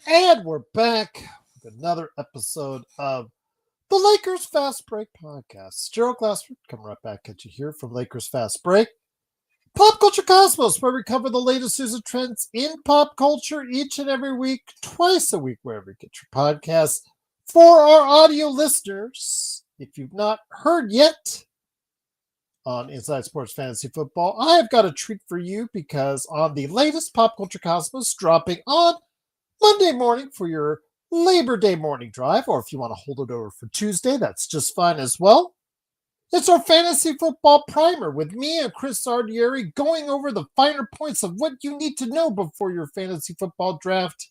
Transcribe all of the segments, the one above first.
And we're back with another episode of the Lakers Fast Break podcast. Gerald Glassford coming right back at you here from Lakers Fast Break. Pop Culture Cosmos, where we cover the latest news and trends in pop culture each and every week, twice a week, wherever you get your podcasts. For our audio listeners, if you've not heard yet on Inside Sports Fantasy Football, I have got a treat for you because on the latest Pop Culture Cosmos dropping on Monday morning for your Labor Day morning drive, or if you want to hold it over for Tuesday, that's just fine as well. It's our fantasy football primer with me and Chris Ardieri going over the finer points of what you need to know before your fantasy football draft.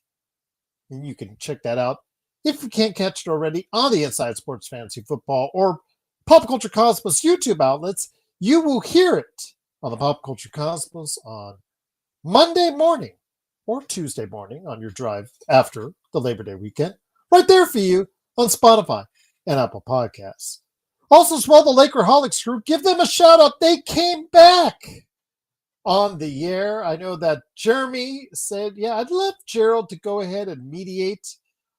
And you can check that out if you can't catch it already on the Inside Sports Fantasy Football or Pop Culture Cosmos YouTube outlets. You will hear it on the Pop Culture Cosmos on Monday morning or Tuesday morning on your drive after the Labor Day weekend, right there for you on Spotify and Apple Podcasts. Also, as well, the Lakerholics group, give them a shout out. They came back on the air. I know that Jeremy said, yeah, I'd love Gerald to go ahead and mediate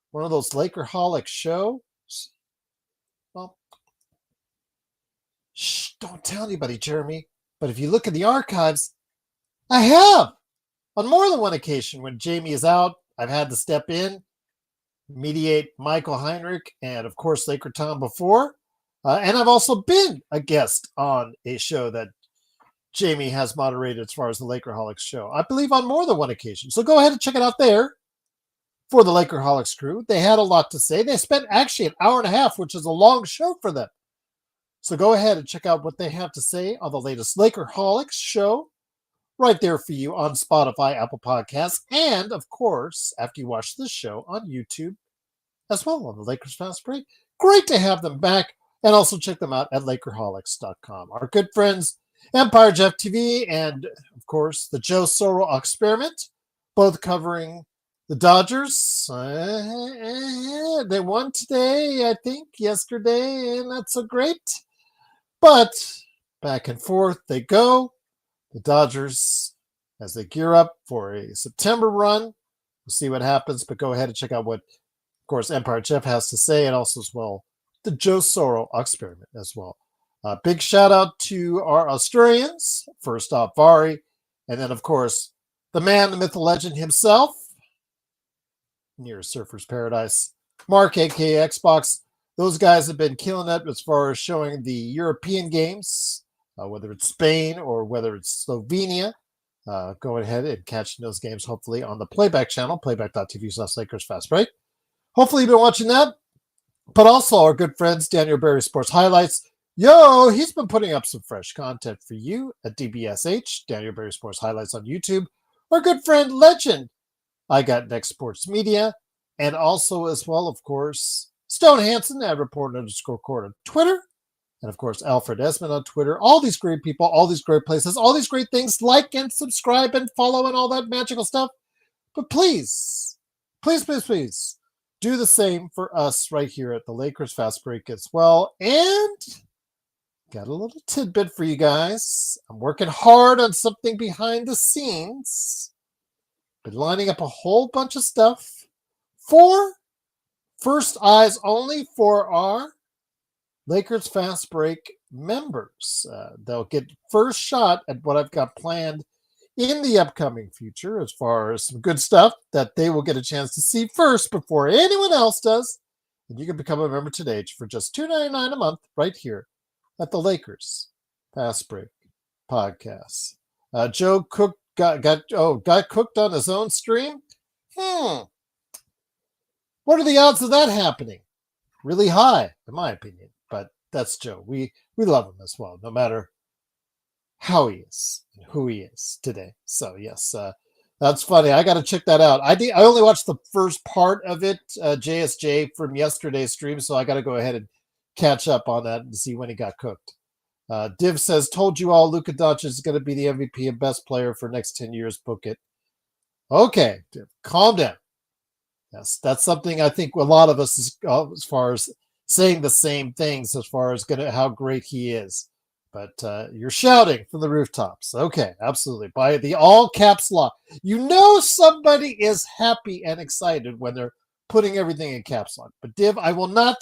one of those Lakerholics shows. Well, don't tell anybody, Jeremy. But if you look in the archives, I have. On more than one occasion, when Jamie is out, I've had to step in, mediate Michael Heinrich, and of course, Laker Tom before. And I've also been a guest on a show that Jamie has moderated as far as the Lakerholics show. I believe on more than one occasion. So go ahead and check it out there for the Lakerholics crew. They had a lot to say. They spent actually an hour and a half, which is a long show for them. So go ahead and check out what they have to say on the latest Lakerholics show. Right there for you on Spotify, Apple Podcasts, and of course, after you watch this show on YouTube as well on the Lakers Fast Break. Great to have them back, and also check them out at Lakerholics.com. Our good friends, Empire Jeff TV, and of course, the Joe Soro Experiment, both covering the Dodgers. They won today, I think, yesterday, and that's so great. But back and forth they go. The Dodgers, as they gear up for a September run, we'll see what happens, but go ahead and check out what, of course, Empire Jeff has to say, and also as well, the Joe Soro Experiment as well. Big shout out to our Australians, first off, Vari, and then, of course, the man, the myth, the legend himself, near Surfer's Paradise, Mark, aka Xbox. Those guys have been killing it as far as showing the European games. Whether it's Spain or whether it's Slovenia, go ahead and catch those games, hopefully, on the Playback channel, playback.tv/Lakers Fast Break. Hopefully, you've been watching that. But also, our good friends, Daniel Berry Sports Highlights. Yo, he's been putting up some fresh content for you at DBSH, Daniel Berry Sports Highlights on YouTube. Our good friend, Legend, I Got Next Sports Media. And also, as well, of course, Stone Hansen at report_court on Twitter. And of course, Alfred Esmond on Twitter. All these great people, all these great places, all these great things. Like and subscribe and follow and all that magical stuff. But please, please, please, please do the same for us right here at the Lakers Fast Break as well. And got a little tidbit for you guys. I'm working hard on something behind the scenes. Been lining up a whole bunch of stuff for First Eyes only for our Lakers Fast Break members. They'll get first shot at what I've got planned in the upcoming future as far as some good stuff that they will get a chance to see first before anyone else does. And you can become a member today for just $2.99 a month right here at the Lakers Fast Break podcast. Joe Cook got cooked on his own stream. What are the odds of that happening? Really high, in my opinion. But that's Joe. We love him as well, no matter how he is and who he is today. So yes, that's funny. I got to check that out. I only watched the first part of it, JSJ from yesterday's stream, so I got to go ahead and catch up on that and see when he got cooked. Div says, "Told you all, Luka Doncic is going to be the MVP and best player for next 10 years. Book it." Okay, Div, calm down. Yes, that's something I think a lot of us, as far as saying the same things as far as how great he is. but you're shouting from the rooftops. Okay, absolutely. By the all caps lock. You know somebody is happy and excited when they're putting everything in caps lock. But Div, I will not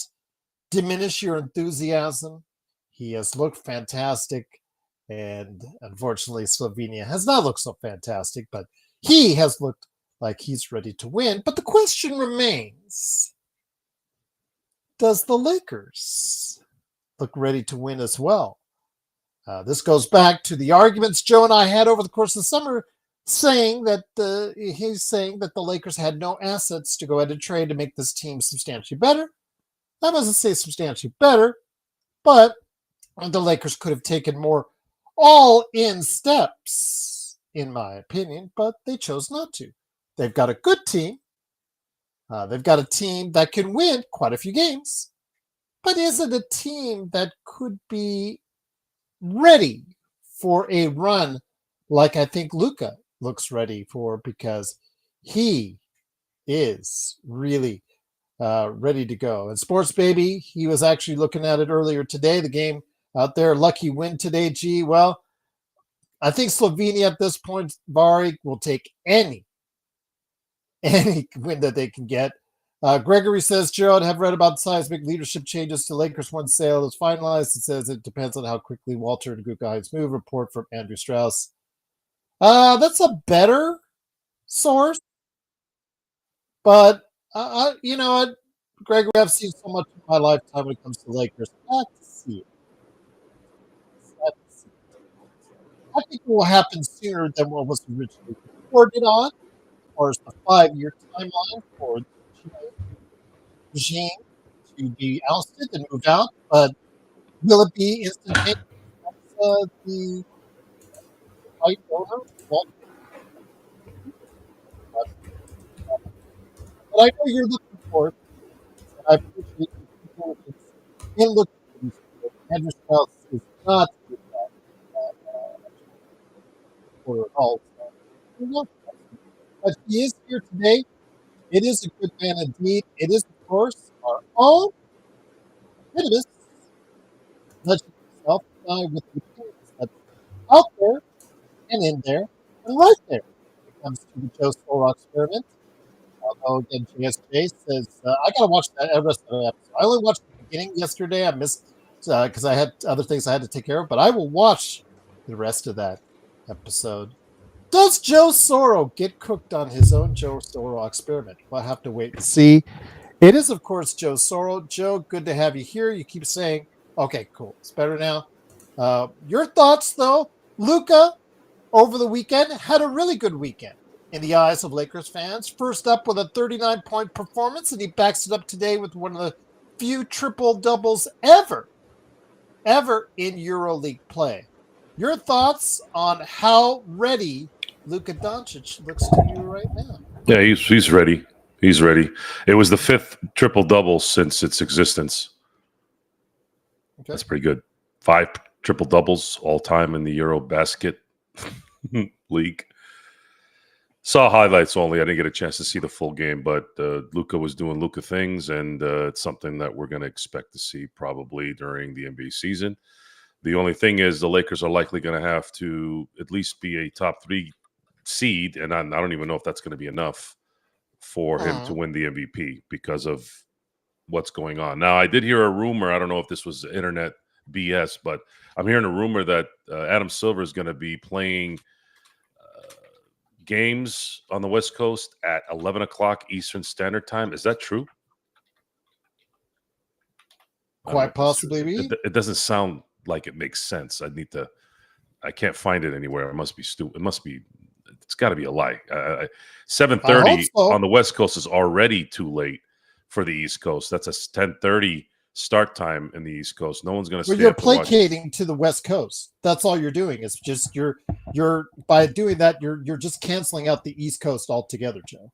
diminish your enthusiasm. He has looked fantastic. And unfortunately, Slovenia has not looked so fantastic, but he has looked like he's ready to win. But the question remains, does the Lakers look ready to win as well? This goes back to the arguments Joe and I had over the course of the summer, saying that he's saying that the Lakers had no assets to go ahead and trade to make this team substantially better. I mustn't say substantially better, but the Lakers could have taken more all-in steps, in my opinion, but they chose not to. They've got a good team. They've got a team that can win quite a few games, but is it a team that could be ready for a run like I think Luka looks ready for, because he is really ready to go. And Sports Baby, he was actually looking at it earlier today, the game out there, lucky win today. Gee, well, I think Slovenia at this point, Bari, will take any win that they can get. Gregory says, Gerald, have read about seismic leadership changes to Lakers once sale is finalized. It says it depends on how quickly Walter and Guggenheim's move. Report from Andrew Strauss. That's a better source, but you know what, Gregory, I've seen so much in my lifetime when it comes to Lakers. I have to see it. I think it will happen sooner than what was originally reported on, or as the 5-year timeline for the regime to be ousted and moved out. But will it be instantaneous? That's the right owner. Well, but I know you're looking for it. And I appreciate the people in looking for these people. Andrew Strauss is not good for all. But he is here today. It is a good man indeed. It is, of course, our own Thanasis, legend himself, with the opinions that's out there and in there and right there when it comes to the Joe Soro experiment. Although, again, JSJ says, I got to watch that rest of the episode. I only watched the beginning yesterday. I missed because I had other things I had to take care of, but I will watch the rest of that episode. Does Joe Soro get cooked on his own Joe Soro experiment? We'll have to wait and see. It is, of course, Joe Soro. Joe, good to have you here. You keep saying, okay, cool. It's better now. Your thoughts, though? Luka, over the weekend, had a really good weekend in the eyes of Lakers fans. First up with a 39-point performance, and he backs it up today with one of the few triple-doubles ever in EuroLeague play. Your thoughts on how ready Luka Doncic looks to you right now? Yeah, he's ready. He's ready. It was the 5th triple-double since its existence. Okay. That's pretty good. 5 triple-doubles all-time in the Eurobasket League. Saw highlights only. I didn't get a chance to see the full game, but Luka was doing Luka things, and it's something that we're going to expect to see probably during the NBA season. The only thing is the Lakers are likely going to have to at least be a top 3 seed, and I don't even know if that's going to be enough for him to win the MVP because of what's going on. Now, I did hear a rumor. I don't know if this was internet BS, but I'm hearing a rumor that Adam Silver is going to be playing games on the West Coast at 11 o'clock Eastern Standard Time. Is that true? Quite possibly. It doesn't sound like it makes sense. I can't find it anywhere. It must be stupid. It's got to be a lie. 7:30 on the West Coast is already too late for the East Coast. That's a 10:30 start time in the East Coast. No one's going to stay. You're placating to the West Coast. That's all you're doing. It's just you're by doing that you're just canceling out the East Coast altogether, Joe.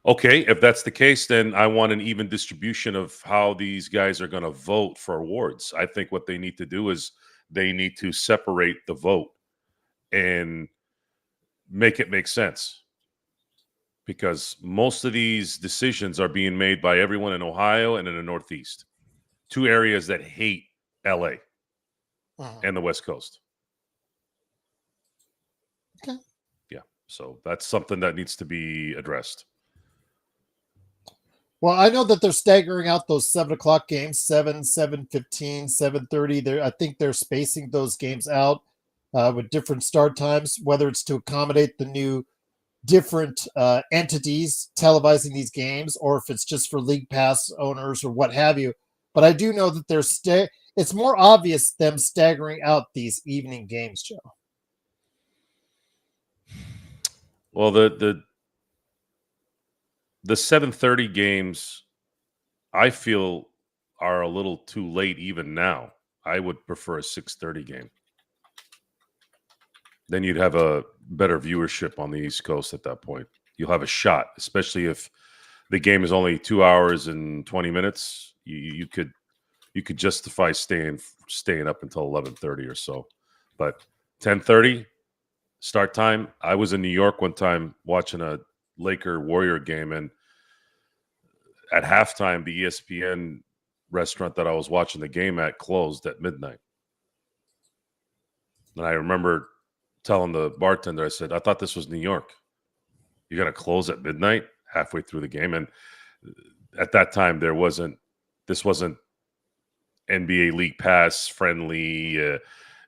Okay, if that's the case, then I want an even distribution of how these guys are going to vote for awards. I think what they need to do is they need to separate the vote and make it make sense, because most of these decisions are being made by everyone in Ohio and in the Northeast, 2 areas that hate LA. and the West Coast. Okay. Yeah. So that's something that needs to be addressed. Well, I know that they're staggering out those 7 o'clock games, 7, 7:15, 7:30. I think they're spacing those games out with different start times, whether it's to accommodate the new different entities televising these games, or if it's just for league pass owners or what have you. But I do know that it's more obvious them staggering out these evening games, Joe. Well, the 7:30 games, I feel, are a little too late even now. I would prefer a 6:30 game. Then you'd have a better viewership on the East Coast at that point. You'll have a shot, especially if the game is only 2 hours and 20 minutes. You could justify staying up until 11:30 or so. But 10:30 start time. I was in New York one time watching a Laker Warrior game, and at halftime, the ESPN restaurant that I was watching the game at closed at midnight. And I remember telling the bartender, I said, I thought this was New York. You're going to close at midnight halfway through the game. And at that time, this wasn't NBA League Pass friendly,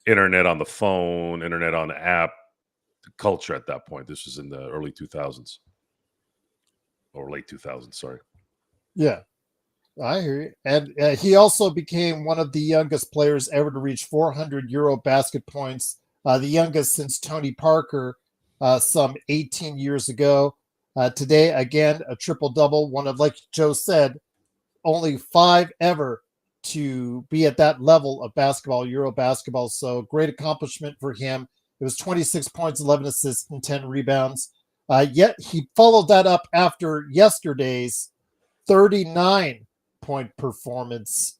internet on the phone, internet on the app culture at that point. This was in the early 2000s or late 2000s. Sorry. Yeah, I hear you. And he also became one of the youngest players ever to reach 400 Euro basket points, the youngest since Tony Parker some 18 years ago. Today, again, a triple-double, one of, like Joe said, only 5 ever to be at that level of basketball, Euro basketball. So great accomplishment for him. It was 26 points, 11 assists, and 10 rebounds. Yet he followed that up after yesterday's 39-point performance.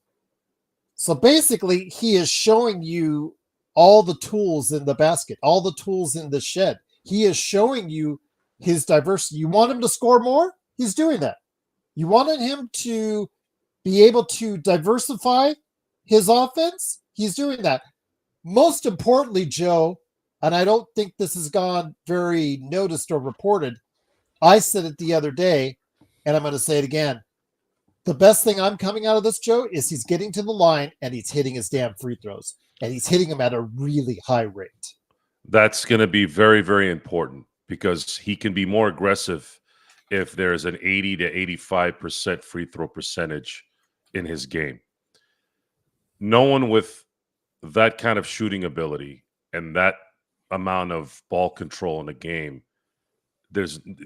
So basically, he is showing you all the tools in the basket, all the tools in the shed. He is showing you his diversity. You want him to score more? He's doing that. You wanted him to be able to diversify his offense? He's doing that. Most importantly, Joe, and I don't think this has gone very noticed or reported, I said it the other day, and I'm going to say it again. The best thing I'm coming out of this, Joe, is he's getting to the line and he's hitting his damn free throws. And he's hitting them at a really high rate. That's going to be very, very important because he can be more aggressive if there's an 80 to 85% free throw percentage in his game. No one with that kind of shooting ability and that amount of ball control in a game,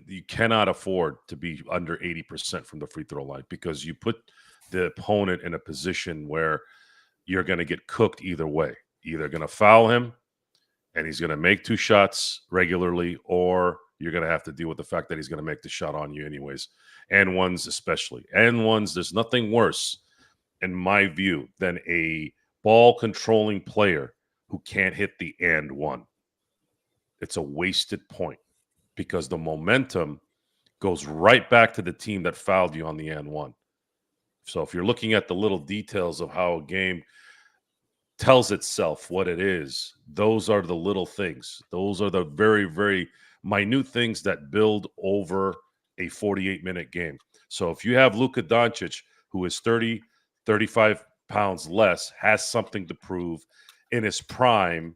you cannot afford to be under 80% from the free throw line because you put the opponent in a position where you're going to get cooked either way. Either going to foul him and he's going to make 2 shots regularly, or you're going to have to deal with the fact that he's going to make the shot on you anyways. And ones especially. And ones, there's nothing worse, in my view, than a ball controlling player who can't hit the and one. It's a wasted point because the momentum goes right back to the team that fouled you on the and one. So if you're looking at the little details of how a game tells itself what it is, those are the little things. Those are the very, very minute things that build over a 48-minute game. So if you have Luka Doncic, who is 30, 35 pounds less, has something to prove, in his prime,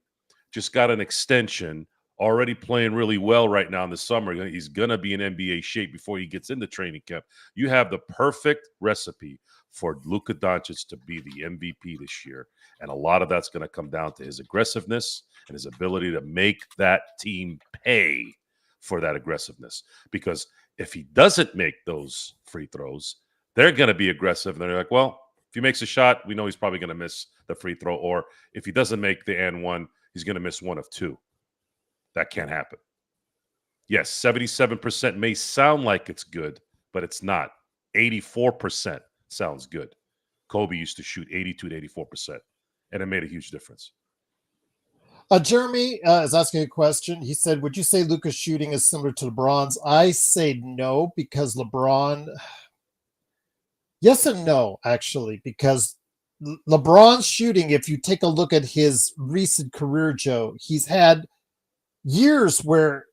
just got an extension, already playing really well right now in the summer. He's going to be in NBA shape before he gets into training camp. You have the perfect recipe for Luka Doncic to be the MVP this year. And a lot of that's going to come down to his aggressiveness and his ability to make that team pay for that aggressiveness. Because if he doesn't make those free throws, they're going to be aggressive. And they're like, well, if he makes a shot, we know he's probably going to miss the free throw. Or if he doesn't make the and one, he's going to miss 1 of 2. That can't happen. Yes, 77% may sound like it's good, but it's not. 84% sounds good. Kobe used to shoot 82 to 84%, and it made a huge difference. Jeremy is asking a question. He said, would you say Luka's shooting is similar to LeBron's? I say no, because LeBron... Yes and no, actually, because LeBron's shooting, if you take a look at his recent career, Joe, he's had years where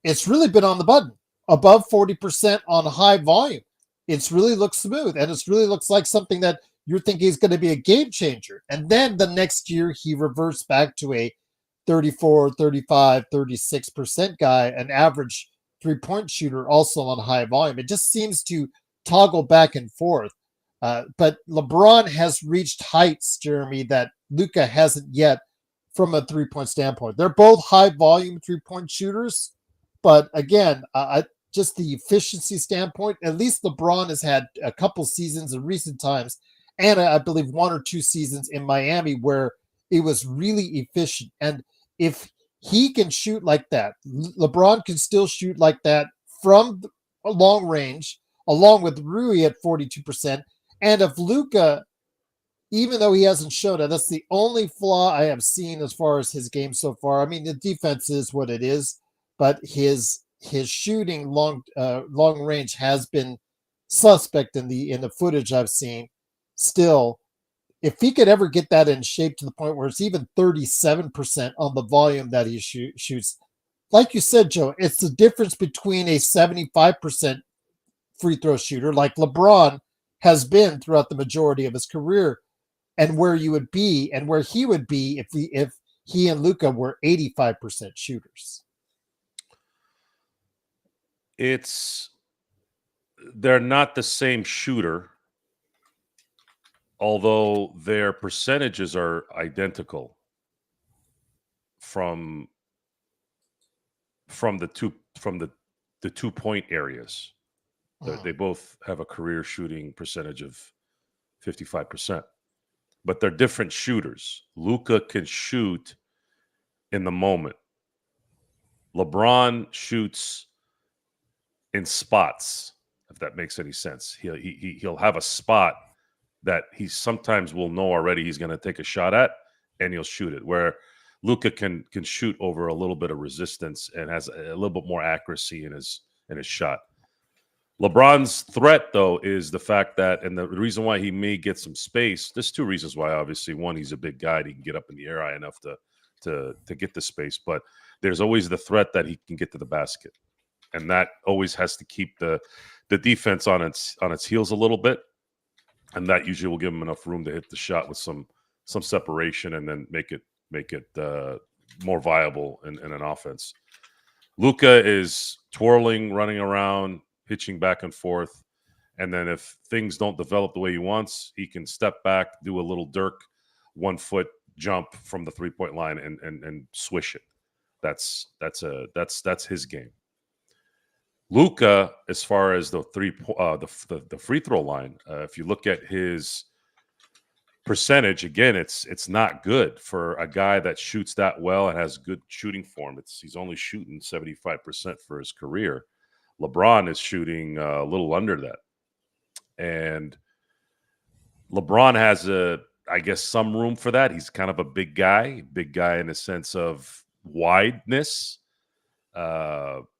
it's really been on the button, above 40% on high volume. It's really looks smooth, and it's really looks like something that you're thinking is going to be a game changer. And then the next year, he reverts back to a 34, 35, 36% guy, an average three-point shooter, also on high volume. It just seems to toggle back and forth. But LeBron has reached heights, Jeremy, that Luka hasn't yet from a three-point standpoint. They're both high-volume three-point shooters, but again, just the efficiency standpoint, at least LeBron has had a couple seasons in recent times, and I believe 1 or 2 seasons in Miami where it was really efficient. And if he can shoot like that, LeBron can still shoot like that from a long range, along with Rui at 42%. And if Luka, even though he hasn't shown it, that's the only flaw I have seen as far as his game so far. I mean, the defense is what it is, but his shooting long range has been suspect in the footage I've seen. Still, if he could ever get that in shape to the point where it's even 37% on the volume that he shoots, like you said, Joe, it's the difference between a 75% free throw shooter like LeBron has been throughout the majority of his career, and where you would be and where he would be if he and Luka were 85% shooters. They're not the same shooter, although their percentages are identical from the 2-point areas. They both have a career shooting percentage of 55%, but they're different shooters. Luka can shoot in the moment. LeBron shoots in spots, if that makes any sense. He'll have a spot that he sometimes will know already he's going to take a shot at, and he'll shoot it. Where Luka can shoot over a little bit of resistance and has a little bit more accuracy in his shot. LeBron's threat, though, is the fact that, and the reason why he may get some space, there's 2 reasons why, obviously. One, he's a big guy and he can get up in the air high enough to get the space, but there's always the threat that he can get to the basket. And that always has to keep the defense on its heels a little bit. And that usually will give him enough room to hit the shot with some separation and then make it more viable in an offense. Luka is twirling, running around, pitching back and forth. And then if things don't develop the way he wants, he can step back, do a little Dirk 1-foot jump from the 3-point line and swish it. That's his game. Luka, as far as the free throw line, if you look at his percentage, again, it's not good for a guy that shoots that well and has good shooting form. He's only shooting 75% for his career. LeBron is shooting a little under that, and LeBron has I guess, some room for that. He's kind of a big guy in the sense of wideness.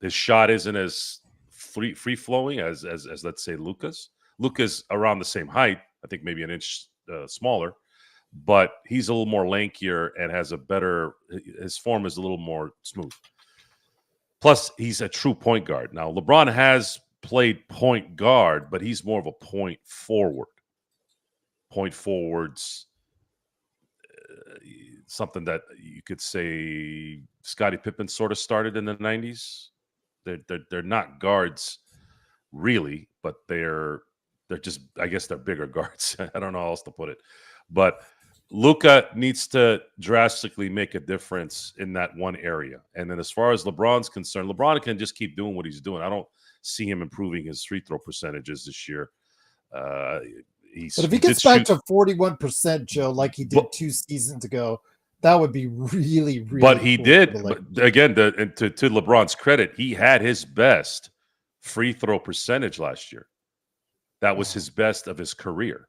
His shot isn't as free flowing as let's say Luka's. Luka's around the same height, I think maybe an inch smaller, but he's a little more lankier and has his form is a little more smooth. Plus, he's a true point guard. Now, LeBron has played point guard, but he's more of a point forward. Point forwards, something that you could say Scottie Pippen sort of started in the 90s. They're not guards really, but they're just, I guess they're bigger guards. I don't know how else to put it. But Luka needs to drastically make a difference in that one area. And then as far as LeBron's concerned, LeBron can just keep doing what he's doing. I don't see him improving his free throw percentages this year. But if he gets back to 41%, Joe, like he did 2 seasons ago, that would be really, really. But he did. But again, to LeBron's credit, he had his best free throw percentage last year. That was his best of his career,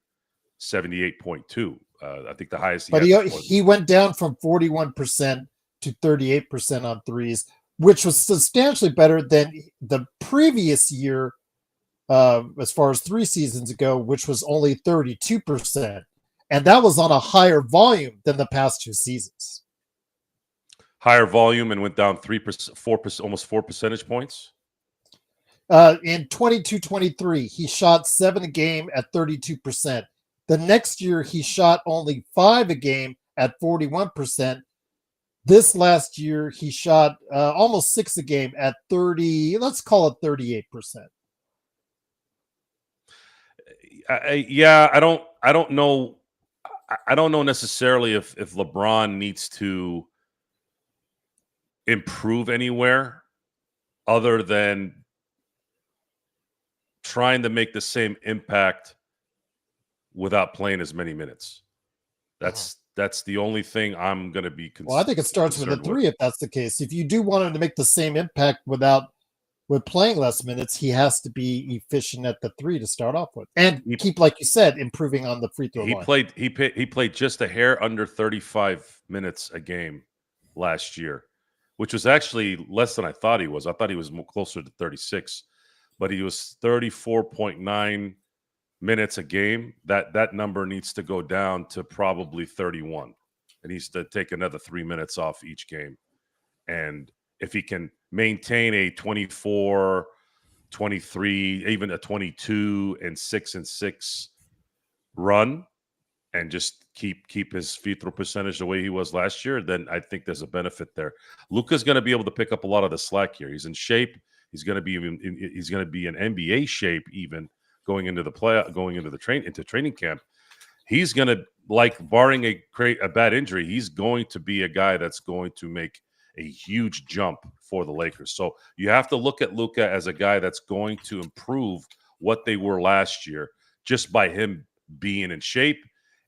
78.2. I think the highest. But he went down from 41% to 38% on threes, which was substantially better than the previous year. As far as 3 seasons ago, which was only 32%. And that was on a higher volume than the past 2 seasons. Higher volume and went down 3%, 4%, almost 4 percentage points. In 22-23, he shot 7 a game at 32%. The next year, he shot only 5 a game at 41%. This last year, he shot almost 6 a game at 30, let's call it 38%. I don't know. I don't know necessarily if LeBron needs to improve anywhere other than trying to make the same impact without playing as many minutes. That's the only thing I'm going to be concerned. Well, I think it starts with a 3 if that's the case. If you do want him to make the same impact with playing less minutes, he has to be efficient at the 3 to start off with, and keep, like you said, improving on the free throw line. He played just a hair under 35 minutes a game last year, which was actually less than I thought he was. I thought he was more closer to 36, but he was 34.9 minutes a game. That number needs to go down to probably 31. It needs to take another 3 minutes off each game. And if he can maintain a 24, 23, even a 22 and 6 run and just keep his free throw percentage the way he was last year, then I think there's a benefit there. Luka's going to be able to pick up a lot of the slack here. He's in shape. He's going to be in NBA shape even going into the training camp. He's going to, like, barring a bad injury, he's going to be a guy that's going to make a huge jump for the Lakers. So you have to look at Luka as a guy that's going to improve what they were last year just by him being in shape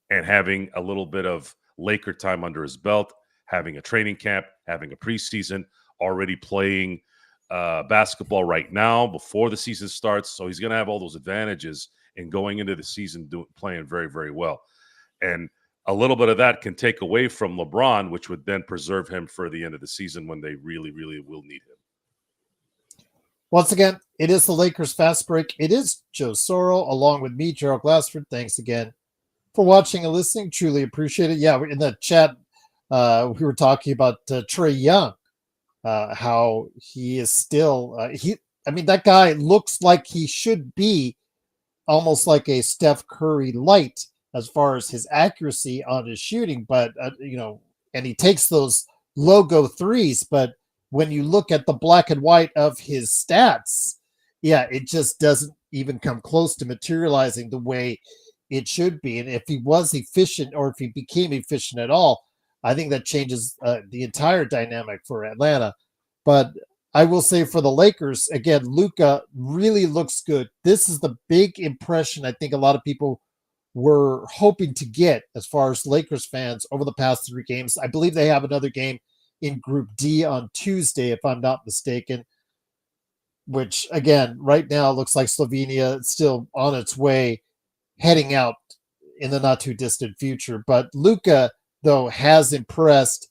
and having a little bit of Laker time under his belt, having a training camp, having a preseason, already playing basketball right now before the season starts. So he's going to have all those advantages in going into the season playing very, very well. And a little bit of that can take away from LeBron, which would then preserve him for the end of the season when they really, really will need him. Once again, it is the Lakers Fast Break. It is Joe Soro along with me, Gerald Glassford. Thanks again for watching and listening. Truly appreciate it. Yeah, in the chat, we were talking about Trae Young, how he is still that guy looks like he should be almost like a Steph Curry light as far as his accuracy on his shooting, but and he takes those logo threes, but when you look at the black and white of his stats, it just doesn't even come close to materializing the way it should be. And if he was efficient, or if he became efficient at all, I think that changes the entire dynamic for Atlanta. But I will say for the Lakers, again, Luka really looks good. This is the big impression I think a lot of people were hoping to get as far as Lakers fans over the past 3 games. I believe they have another game in Group D on Tuesday, if I'm not mistaken, which, again, right now looks like Slovenia is still on its way, heading out in the not-too-distant future. But Luka, though, has impressed,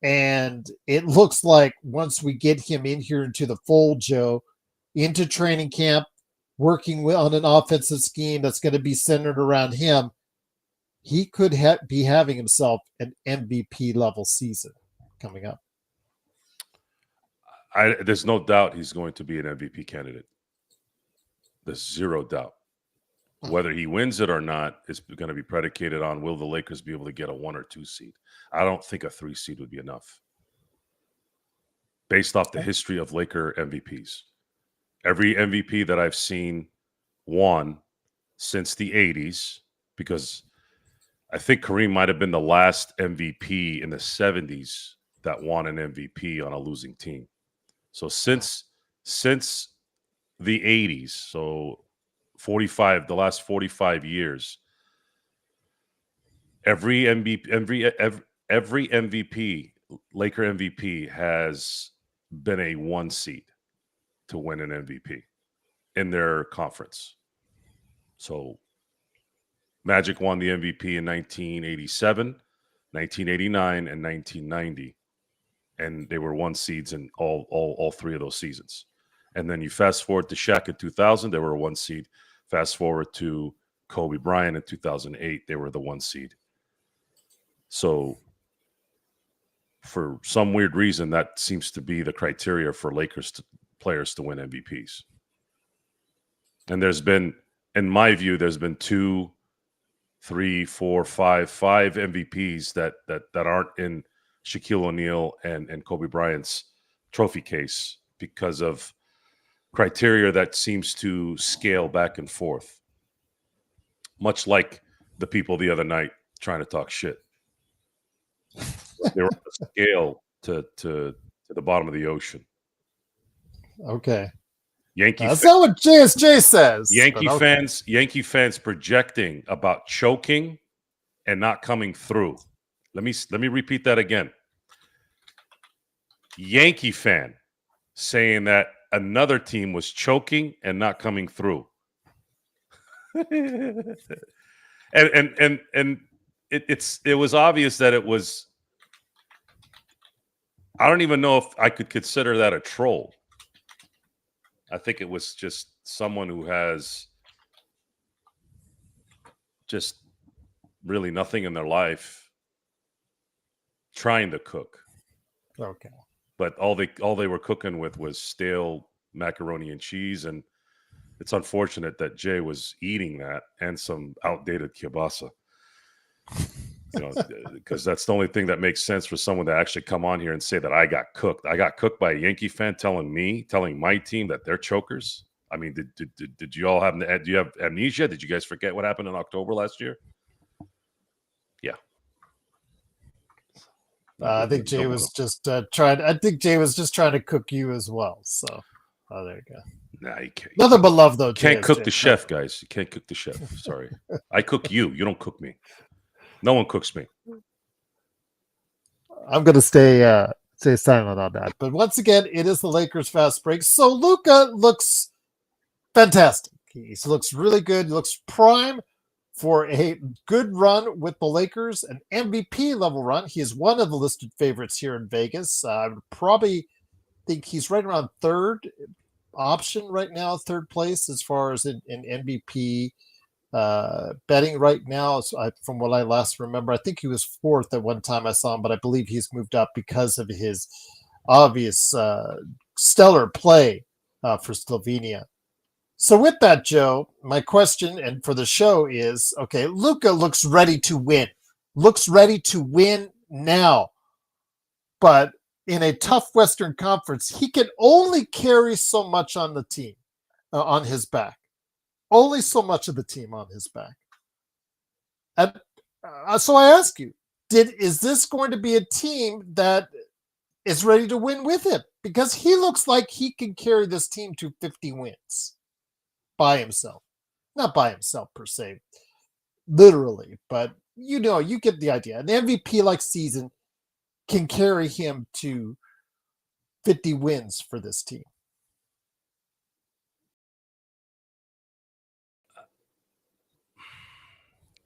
and it looks like once we get him in here into the fold, Joe, into training camp, working on an offensive scheme that's going to be centered around him, he could be having himself an MVP level season coming up. There's no doubt he's going to be an MVP candidate. There's zero doubt. Whether he wins it or not is going to be predicated on, will the Lakers be able to get a 1 or 2 seed? I don't think a 3 seed would be enough based off the history of Laker MVPs. Every MVP that I've seen won since the 80s, because I think Kareem might have been the last MVP in the 70s that won an MVP on a losing team. So since the 80s, so the last 45 years, every MVP, Laker MVP, has been a 1 seed to win an MVP in their conference. So Magic won the MVP in 1987, 1989, and 1990. And they were 1 seeds in all 3 of those seasons. And then you fast forward to Shaq in 2000, they were a 1 seed. Fast forward to Kobe Bryant in 2008, they were the 1 seed. So for some weird reason, that seems to be the criteria for Lakers players to win MVPs. And there's been, in my view, there's been 2, 3, 4, 5 MVPs that aren't in Shaquille O'Neal and Kobe Bryant's trophy case because of criteria that seems to scale back and forth, much like the people the other night trying to talk shit. They were on a scale to the bottom of the ocean. Okay. That's not what JSJ says. Yankee fans projecting about choking and not coming through. Let me repeat that again. Yankee fan saying that another team was choking and not coming through. and it was obvious that it was. I don't even know if I could consider that a troll. I think it was just someone who has just really nothing in their life trying to cook. Okay. But all they were cooking with was stale macaroni and cheese, and it's unfortunate that Jay was eating that and some outdated kielbasa. Because that's the only thing that makes sense for someone to actually come on here and say that I got cooked. I got cooked by a Yankee fan telling my team that they're chokers. I mean, did you all have? Do you have amnesia? Did you guys forget what happened in October last year? Yeah. I think Jay was just trying. I think Jay was just trying to cook you as well. So, there you go. Nah, you can't. Nothing but love, though. Can't cook the chef, guys. You can't cook the chef. Sorry, I cook you. You don't cook me. No one cooks me. I'm going to stay silent on that. But once again, it is the Lakers fast break. So Luka looks fantastic. He looks really good. He looks prime for a good run with the Lakers, an MVP level run. He is one of the listed favorites here in Vegas. I would probably think he's right around third option right now, third place as far as in MVP betting right now. So from what I last remember, I think he was fourth at one time I saw him, but I believe he's moved up because of his obvious stellar play for Slovenia. So with that, Joe, my question and for the show is, okay, Luka looks ready to win. Looks ready to win now. But in a tough Western Conference, he can only carry so much on the team, on his back. Only so much of the team on his back. And so I ask you, is this going to be a team that is ready to win with him? Because he looks like he can carry this team to 50 wins by himself. Not by himself per se, literally, but you get the idea. An MVP-like season can carry him to 50 wins for this team.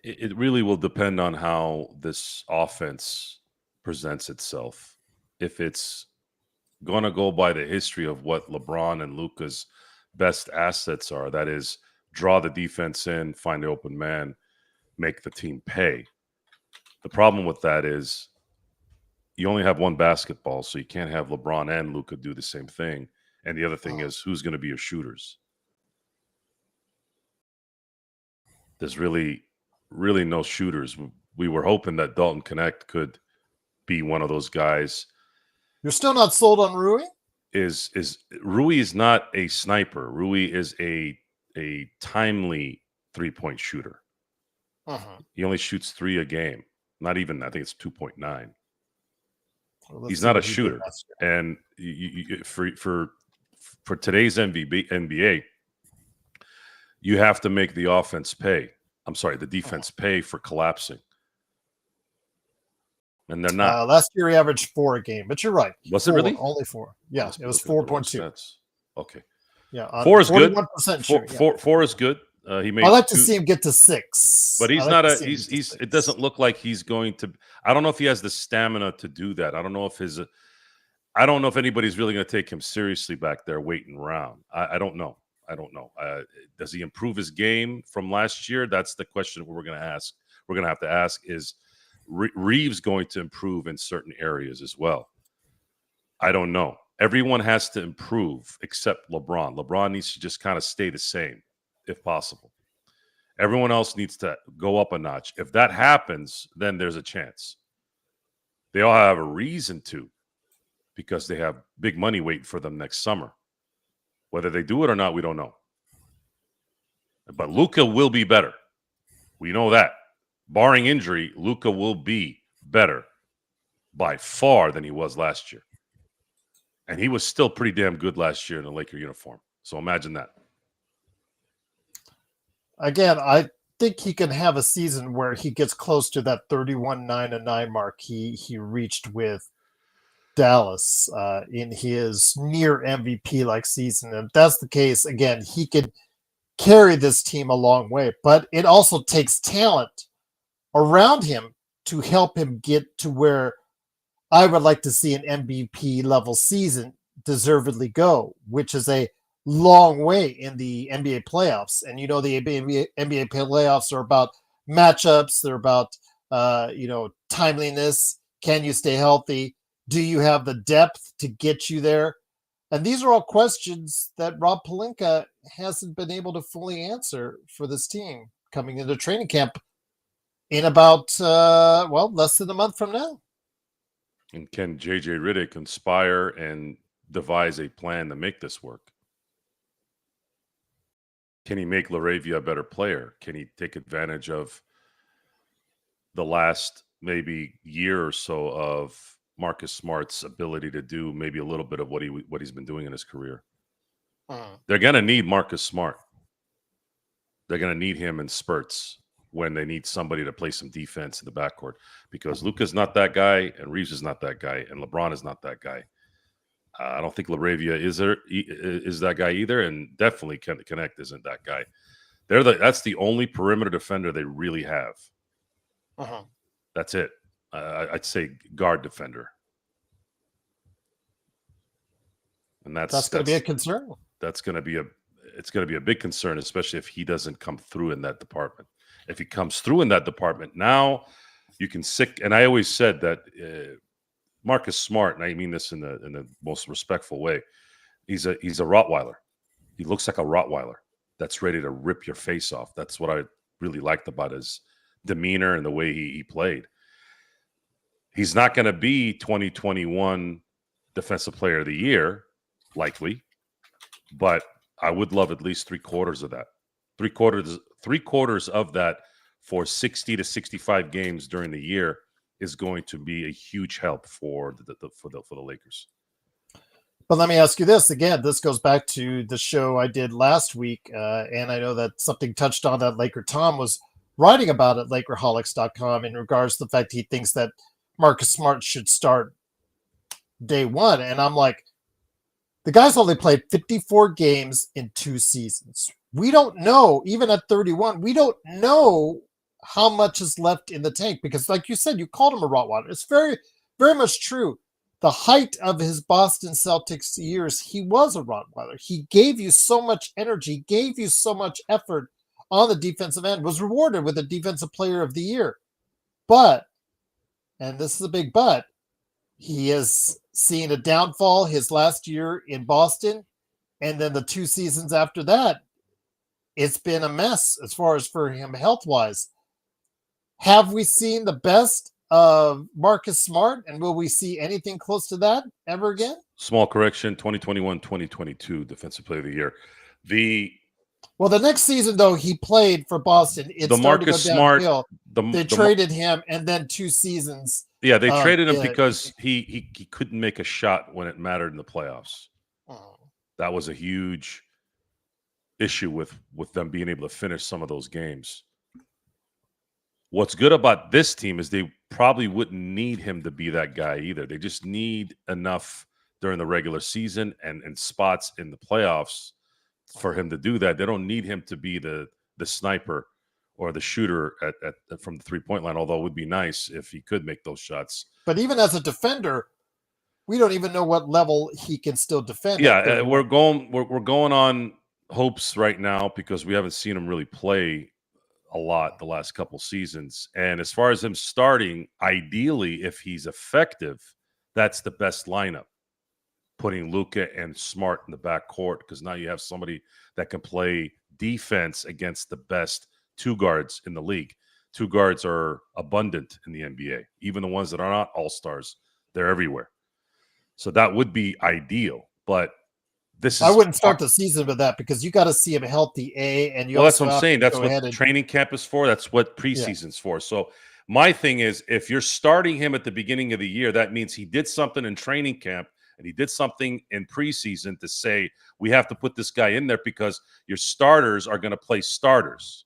It really will depend on how this offense presents itself. If it's going to go by the history of what LeBron and Luka's best assets are, that is, draw the defense in, find the open man, make the team pay. The problem with that is you only have one basketball, so you can't have LeBron and Luka do the same thing. And the other thing is, who's going to be your shooters? There's really no shooters. We were hoping that Dalton Connect could be one of those guys. You're still not sold on Rui? Rui is not a sniper. Rui is a timely three-point shooter. He only shoots 3 a game. Not even, I think it's 2.9. Well, he's not a shooter. And for today's NBA, you have to make the offense pay. I'm sorry, the defense pay for collapsing. And they're not. Last year he averaged 4 a game, but you're right. Was it really? Only 4. Yeah, it was 4.2. Okay. Yeah, 4 is good. 4 is good. He made. I like to see him get to 6, but he's not a. He's. It doesn't look like he's going to. I don't know if he has the stamina to do that. I don't know if I don't know if anybody's really going to take him seriously back there waiting around. I don't know. I don't know. Does he improve his game from last year? That's the question we're going to ask. We're going to have to ask, is Reeves going to improve in certain areas as well? I don't know. Everyone has to improve except LeBron. LeBron needs to just kind of stay the same if possible. Everyone else needs to go up a notch. If that happens, then there's a chance. They all have a reason to, because they have big money waiting for them next summer. Whether they do it or not, we don't know. But Luka will be better. We know that. Barring injury, Luka will be better by far than he was last year. And he was still pretty damn good last year in a Laker uniform. So imagine that. Again, I think he can have a season where he gets close to that 31-9-9 mark he reached with Dallas in his near MVP-like season. And if that's the case, again, he could carry this team a long way. But it also takes talent around him to help him get to where I would like to see an MVP-level season deservedly go, which is a long way in the NBA playoffs. And, you know, the NBA playoffs are about matchups. They're about, timeliness. Can you stay healthy? Do you have the depth to get you there? And these are all questions that Rob Pelinka hasn't been able to fully answer for this team coming into training camp in about, less than a month from now. And can J.J. Redick conspire and devise a plan to make this work? Can he make LaRavia a better player? Can he take advantage of the last maybe year or so of Marcus Smart's ability to do maybe a little bit of what he's been doing in his career? They're going to need Marcus Smart. They're going to need him in spurts when they need somebody to play some defense in the backcourt, because Luka's not that guy and Reeves is not that guy and LeBron is not that guy. I don't think LaRavia is that guy either, and definitely Connect isn't that guy. That's the only perimeter defender they really have. That's it. I'd say guard defender, and that's going to be a concern. It's going to be a big concern, especially if he doesn't come through in that department. If he comes through in that department, now you can sick. And I always said that Marcus Smart, and I mean this in the most respectful way, he's a Rottweiler. He looks like a Rottweiler that's ready to rip your face off. That's what I really liked about his demeanor and the way he played. He's not going to be 2021 Defensive Player of the Year, likely, but I would love at least three quarters of that. Three quarters of that for 60 to 65 games during the year is going to be a huge help for the Lakers. But let me ask you this again. This goes back to the show I did last week, and I know that something touched on that Laker Tom was writing about at Lakerholics.com in regards to the fact he thinks that Marcus Smart should start day one. And I'm like, the guy's only played 54 games in 2 seasons. We don't know, even at 31, we don't know how much is left in the tank, because like you said, you called him a Rottweiler. It's very, very much true. The height of his Boston Celtics years, he was a Rottweiler. He gave you so much energy, gave you so much effort on the defensive end, was rewarded with a Defensive Player of the Year. But, and this is a big but, he has seen a downfall his last year in Boston, and then the 2 seasons after that, it's been a mess as far as for him health-wise. Have we seen the best of Marcus Smart, and will we see anything close to that ever again? Small correction, 2021-2022 Defensive Player of the Year. The next season, though, he played for Boston. It started to go downhill. They traded him, and then 2 seasons. Yeah, they traded him because he couldn't make a shot when it mattered in the playoffs. That was a huge issue with them being able to finish some of those games. What's good about this team is they probably wouldn't need him to be that guy either. They just need enough during the regular season and spots in the playoffs for him to do that. They don't need him to be the sniper or the shooter from the 3-point line, although it would be nice if he could make those shots. But even as a defender, we don't even know what level he can still defend. Yeah, we're going on hopes right now because we haven't seen him really play a lot the last couple seasons. And as far as him starting, ideally, if he's effective, that's the best lineup. Putting Luka and Smart in the backcourt because now you have somebody that can play defense against the best two guards in the league. Two guards are abundant in the NBA. Even the ones that are not all-stars, they're everywhere. So that would be ideal. But this is I wouldn't start the season with that because you got to see him healthy, and you well, that's also what I'm have saying. to That's go what ahead and training camp is for. That's what preseason's for. So my thing is, if you're starting him at the beginning of the year, that means he did something in training camp and he did something in preseason to say we have to put this guy in there because your starters are going to play starters,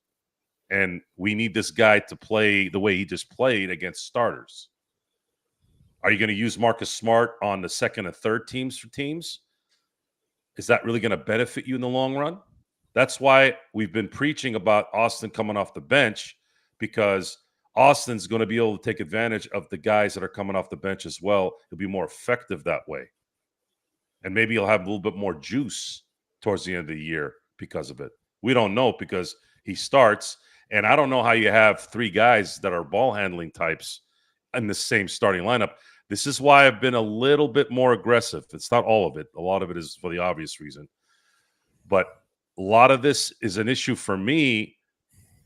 and we need this guy to play the way he just played against starters. Are you going to use Marcus Smart on the second and third teams for teams? Is that really going to benefit you in the long run? That's why we've been preaching about Austin coming off the bench, because Austin's going to be able to take advantage of the guys that are coming off the bench as well. He'll be more effective that way. And maybe he'll have a little bit more juice towards the end of the year because of it. We don't know because he starts. And I don't know how you have three guys that are ball handling types in the same starting lineup. This is why I've been a little bit more aggressive. It's not all of it. A lot of it is for the obvious reason. But a lot of this is an issue for me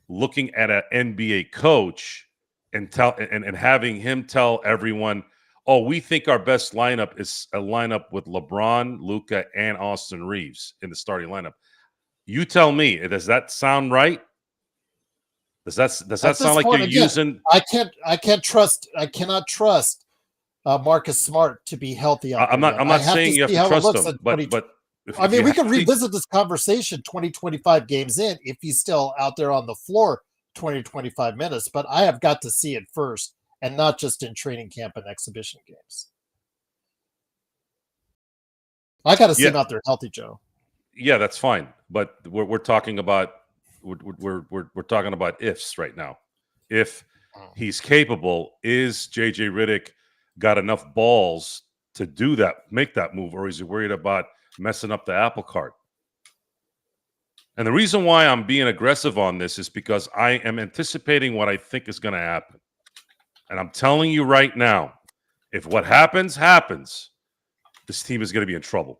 looking at an NBA coach and having him tell everyone, oh, we think our best lineup is a lineup with LeBron, Luka, and Austin Reeves in the starting lineup. You tell me, does that sound right? Does that sound like you're using? I cannot trust Marcus Smart to be healthy. I'm not saying you have to trust him, but I mean, we can revisit this conversation 20-25 games in if he's still out there on the floor 20-25 minutes. But I have got to see it first, and not just in training camp and exhibition games. I got to see him out there healthy, Joe. Yeah, that's fine. But we're talking about we're talking about ifs right now. If he's capable, is JJ Redick got enough balls to do that, make that move, or is he worried about messing up the apple cart? And the reason why I'm being aggressive on this is because I am anticipating what I think is going to happen. And I'm telling you right now, if what happens, this team is going to be in trouble.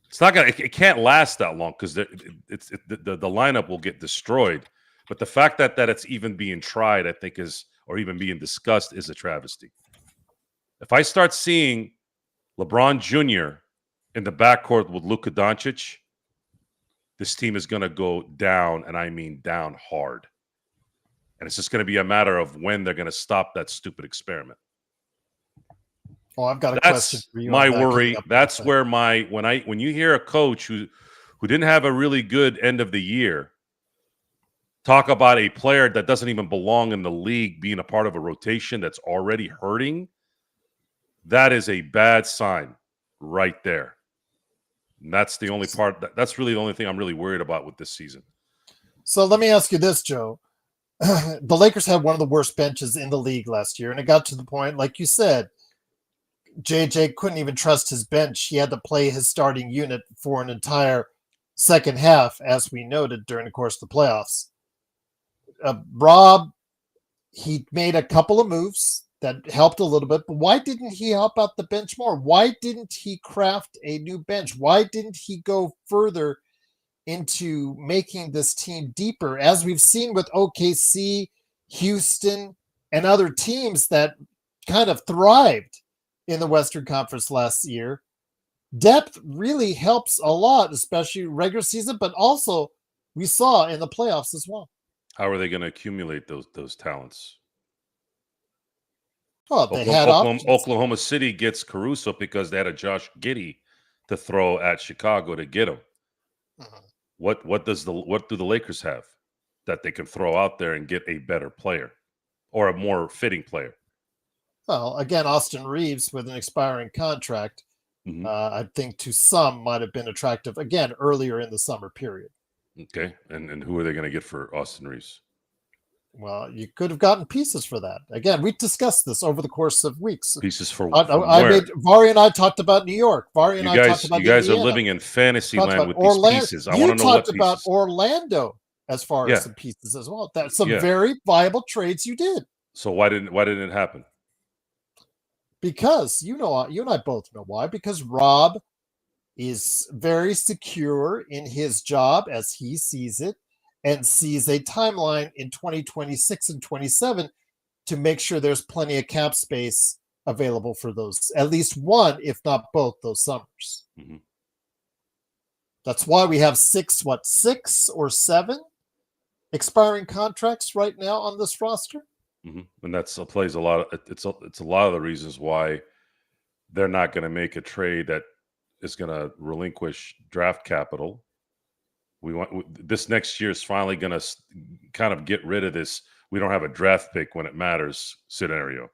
It's not going to, it can't last that long because the lineup will get destroyed. But the fact that it's even being tried, I think or even being discussed is a travesty. If I start seeing LeBron Jr. in the backcourt with Luka Doncic, this team is going to go down, and I mean down hard. And it's just going to be a matter of when they're going to stop that stupid experiment. Oh, I've got a question for you. My worry. That's where when you hear a coach who didn't have a really good end of the year talk about a player that doesn't even belong in the league being a part of a rotation that's already hurting, that is a bad sign right there. And that's the only part. That's really the only thing I'm really worried about with this season. So let me ask you this, Joe. The Lakers had one of the worst benches in the league last year, and it got to the point, like you said, JJ couldn't even trust his bench. He had to play his starting unit for an entire second half, as we noted during the course of the playoffs. Rob, he made a couple of moves that helped a little bit, but why didn't he help out the bench more? Why didn't he craft a new bench? Why didn't he go further into making this team deeper, as we've seen with OKC, Houston, and other teams that kind of thrived in the Western Conference last year? Depth really helps a lot, especially regular season, but also we saw in the playoffs as well. How are they going to accumulate those talents? Well, they had Oklahoma City gets Caruso because they had a Josh Giddey to throw at Chicago to get him. What do the Lakers have that they can throw out there and get a better player or a more fitting player? Well, again, Austin Reeves with an expiring contract, I think to some might have been attractive again earlier in the summer period. Okay, and who are they going to get for Austin Reeves? Well, you could have gotten pieces for that. Again, we discussed this over the course of weeks. Pieces from I where? made Vari and I talked about New York. Vari and I talked about You guys are Indiana. living in fantasy Talked land about with these Orlando. pieces. I want You to know talked what about pieces. Orlando as far Yeah. as some pieces as well. That's some Yeah. very viable trades you did. So why didn't it happen? Because you and I both know why. Because Rob is very secure in his job as he sees it, and sees a timeline in 2026 and 27 to make sure there's plenty of cap space available for those, at least one, if not both, those summers. Mm-hmm. That's why we have six or seven expiring contracts right now on this roster. Mm-hmm. And that's plays a lot of it's a lot of the reasons why they're not going to make a trade that is going to relinquish draft capital. This next year is finally going to kind of get rid of this. We don't have a draft pick when it matters scenario.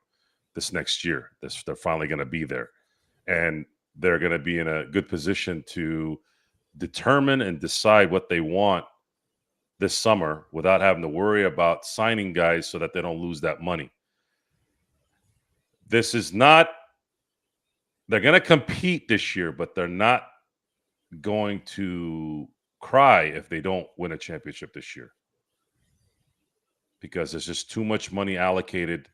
This next year, they're finally going to be there, and they're going to be in a good position to determine and decide what they want this summer without having to worry about signing guys so that they don't lose that money. This is not. They're going to compete this year, but they're not going to cry if they don't win a championship this year, because there's just too much money allocated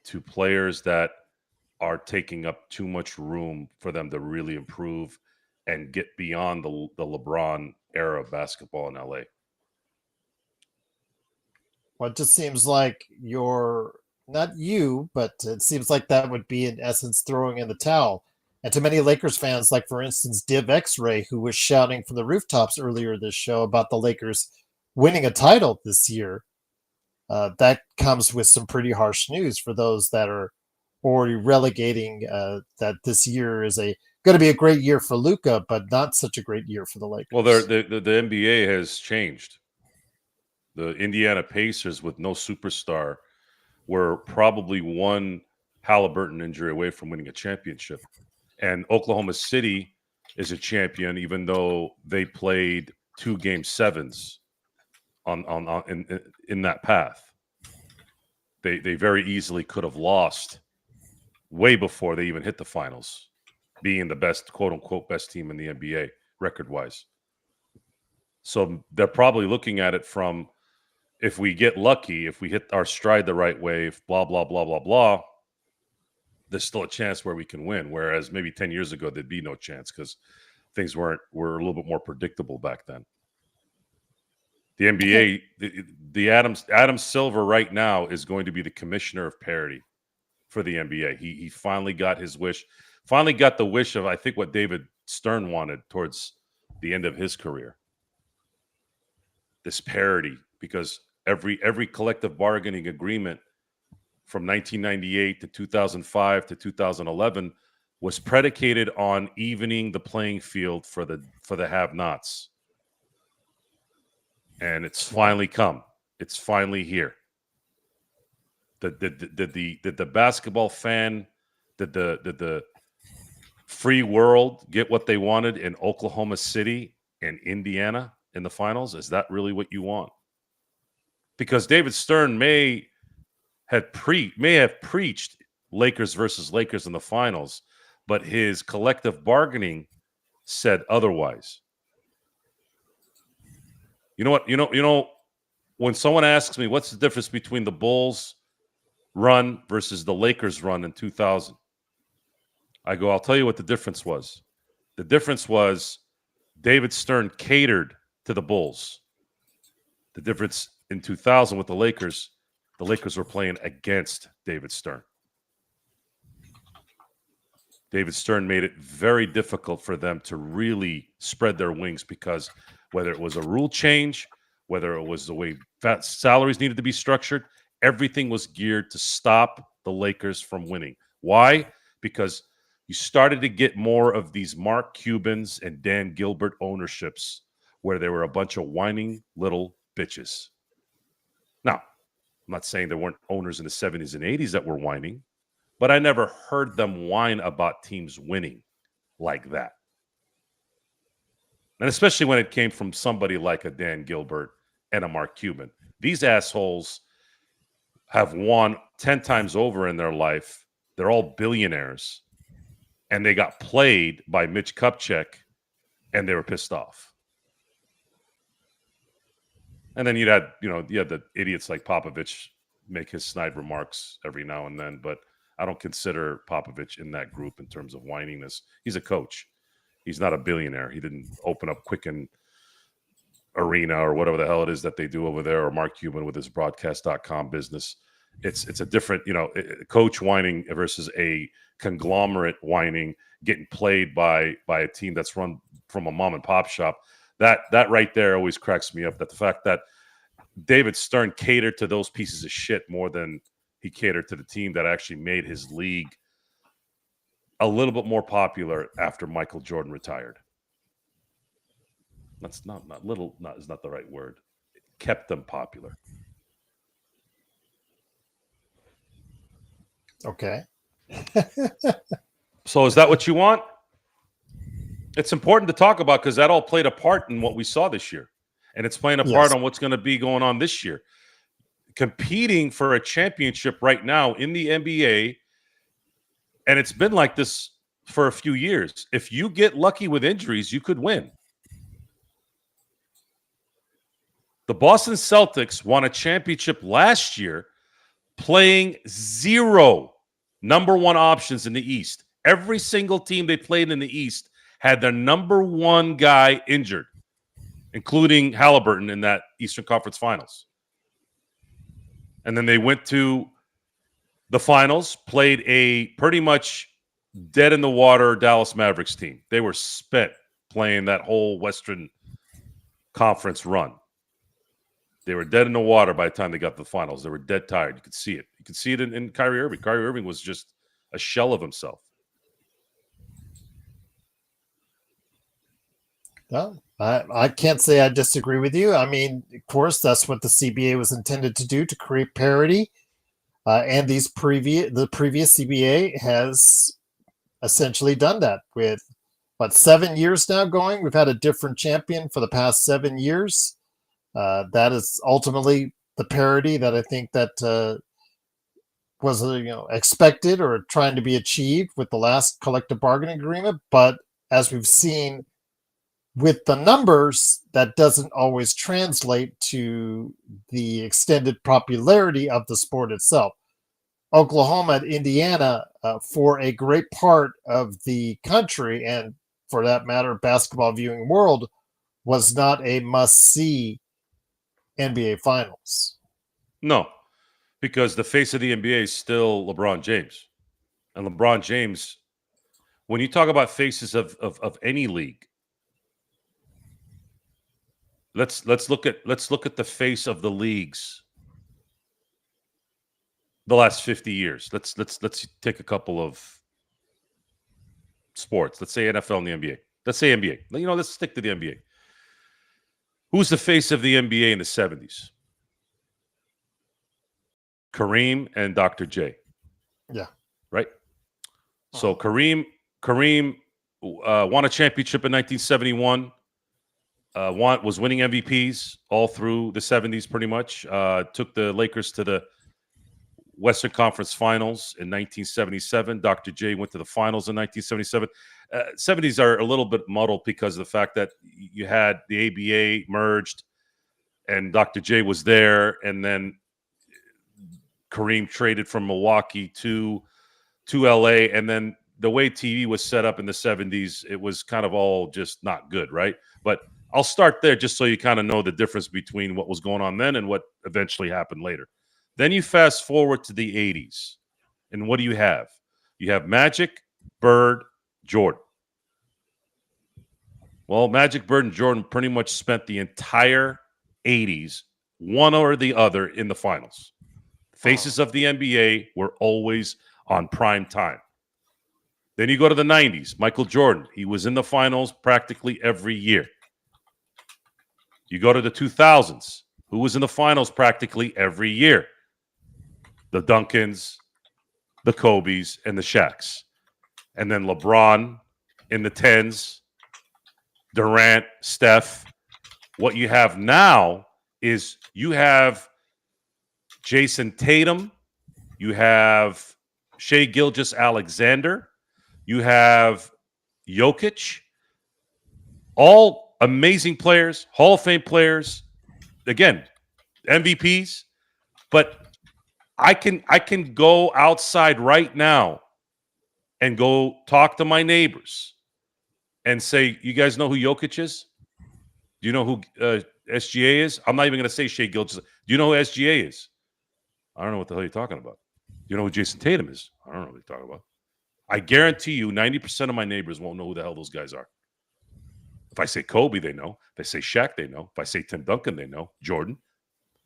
to players that are taking up too much room for them to really improve and get beyond the LeBron era of basketball in LA. Well, it just seems like not you, but it seems like that would be in essence throwing in the towel. And to many Lakers fans, like for instance, Div X-Ray, who was shouting from the rooftops earlier this show about the Lakers winning a title this year, that comes with some pretty harsh news for those that are already relegating that this year is going to be a great year for Luka, but not such a great year for the Lakers. Well, the NBA has changed. The Indiana Pacers, with no superstar, were probably one Halliburton injury away from winning a championship. And Oklahoma City is a champion, even though they played 2 Game 7s in that path. They very easily could have lost way before they even hit the finals, being the best, quote unquote, best team in the NBA record wise. So they're probably looking at it from, if we get lucky, if we hit our stride the right way, blah, blah, blah, blah, blah, there's still a chance where we can win. Whereas maybe 10 years ago, there'd be no chance because things were a little bit more predictable back then. The NBA, the Adam Silver right now is going to be the commissioner of parity for the NBA. He finally got his wish, finally got the wish of, I think, what David Stern wanted towards the end of his career. This parity, because every collective bargaining agreement from 1998 to 2005 to 2011 was predicated on evening the playing field for the have-nots. And it's finally come. It's finally here. Did the basketball fan, did the free world get what they wanted in Oklahoma City and Indiana in the finals? Is that really what you want? Because David Stern may have preached Lakers versus Lakers in the finals, but his collective bargaining said otherwise. You know what? You know, when someone asks me what's the difference between the Bulls run versus the Lakers run in 2000, I go, I'll tell you what the difference was. The difference was David Stern catered to the Bulls. The difference in 2000 with the Lakers were playing against David Stern. David Stern made it very difficult for them to really spread their wings, because whether it was a rule change, whether it was the way salaries needed to be structured, everything was geared to stop the Lakers from winning. Why? Because you started to get more of these Mark Cubans and Dan Gilbert ownerships where they were a bunch of whining little bitches. Now, I'm not saying there weren't owners in the 70s and 80s that were whining, but I never heard them whine about teams winning like that. And especially when it came from somebody like a Dan Gilbert and a Mark Cuban. These assholes have won 10 times over in their life. They're all billionaires. And they got played by Mitch Kupchak, and they were pissed off. And then you had the idiots like Popovich make his snide remarks every now and then, but I don't consider Popovich in that group in terms of whininess. He's a coach. He's not a billionaire. He didn't open up Quicken Arena or whatever the hell it is that they do over there, or Mark Cuban with his broadcast.com business. It's a different, coach whining versus a conglomerate whining, getting played by a team that's run from a mom and pop shop. That right there always cracks me up. That the fact that David Stern catered to those pieces of shit more than he catered to the team that actually made his league a little bit more popular after Michael Jordan retired. That's not is not the right word. It kept them popular. Okay. So is that what you want? It's important to talk about because that all played a part in what we saw this year. And it's playing a part on what's going to be going on this year. Competing for a championship right now in the NBA, and it's been like this for a few years. If you get lucky with injuries, you could win. The Boston Celtics won a championship last year playing 0 number one options in the East. Every single team they played in the East had their number one guy injured, including Halliburton in that Eastern Conference Finals. And then they went to the finals, played a pretty much dead-in-the-water Dallas Mavericks team. They were spent playing that whole Western Conference run. They were dead in the water by the time they got to the finals. They were dead tired. You could see it. You could see it in Kyrie Irving. Kyrie Irving was just a shell of himself. Well, I can't say I disagree with you. I mean, of course, that's what the CBA was intended to do, to create parity. And the previous CBA has essentially done that with, 7 years now going? We've had a different champion for the past 7 years. That is ultimately the parity that I think that was expected or trying to be achieved with the last collective bargaining agreement. But as we've seen with the numbers, that doesn't always translate to the extended popularity of the sport itself. Oklahoma and Indiana, for a great part of the country, and for that matter, basketball viewing world, was not a must-see NBA Finals. No, because the face of the NBA is still LeBron James. And LeBron James, when you talk about faces of any league, let's look at the face of the leagues the last 50 years. Let's take a couple of sports. Let's say NFL and the NBA. Let's say NBA. Let's stick to the NBA. Who's the face of the NBA in the 70s? Kareem and Dr. J. Yeah. Right? So Kareem won a championship in 1971. Was winning MVPs all through the 70s pretty much. Took the Lakers to the Western Conference Finals in 1977. Dr. J went to the finals in 1977. 70s are a little bit muddled because of the fact that you had the ABA merged and Dr. J was there, and then Kareem traded from Milwaukee to LA, and then the way TV was set up in the 70s, it was kind of all just not good, right? But I'll start there just so you kind of know the difference between what was going on then and what eventually happened later. Then you fast forward to the 80s, and what do you have? You have Magic, Bird, Jordan. Well, Magic, Bird, and Jordan pretty much spent the entire 80s, one or the other, in the finals. Faces of the NBA were always on prime time. Then you go to the 90s. Michael Jordan, he was in the finals practically every year. You go to the 2000s. Who was in the finals practically every year? The Duncans, the Kobes, and the Shaqs. And then LeBron in the 10s, Durant, Steph. What you have now is you have Jason Tatum. You have Shai Gilgeous-Alexander. You have Jokic. All amazing players, Hall of Fame players. Again, MVPs. But I can go outside right now and go talk to my neighbors and say, you guys know who Jokic is? Do you know who SGA is? I'm not even going to say Shai Gilgeous. Do you know who SGA is? I don't know what the hell you're talking about. Do you know who Jason Tatum is? I don't know what you're talking about. I guarantee you 90% of my neighbors won't know who the hell those guys are. If I say Kobe, they know. If I say Shaq, they know. If I say Tim Duncan, they know. Jordan.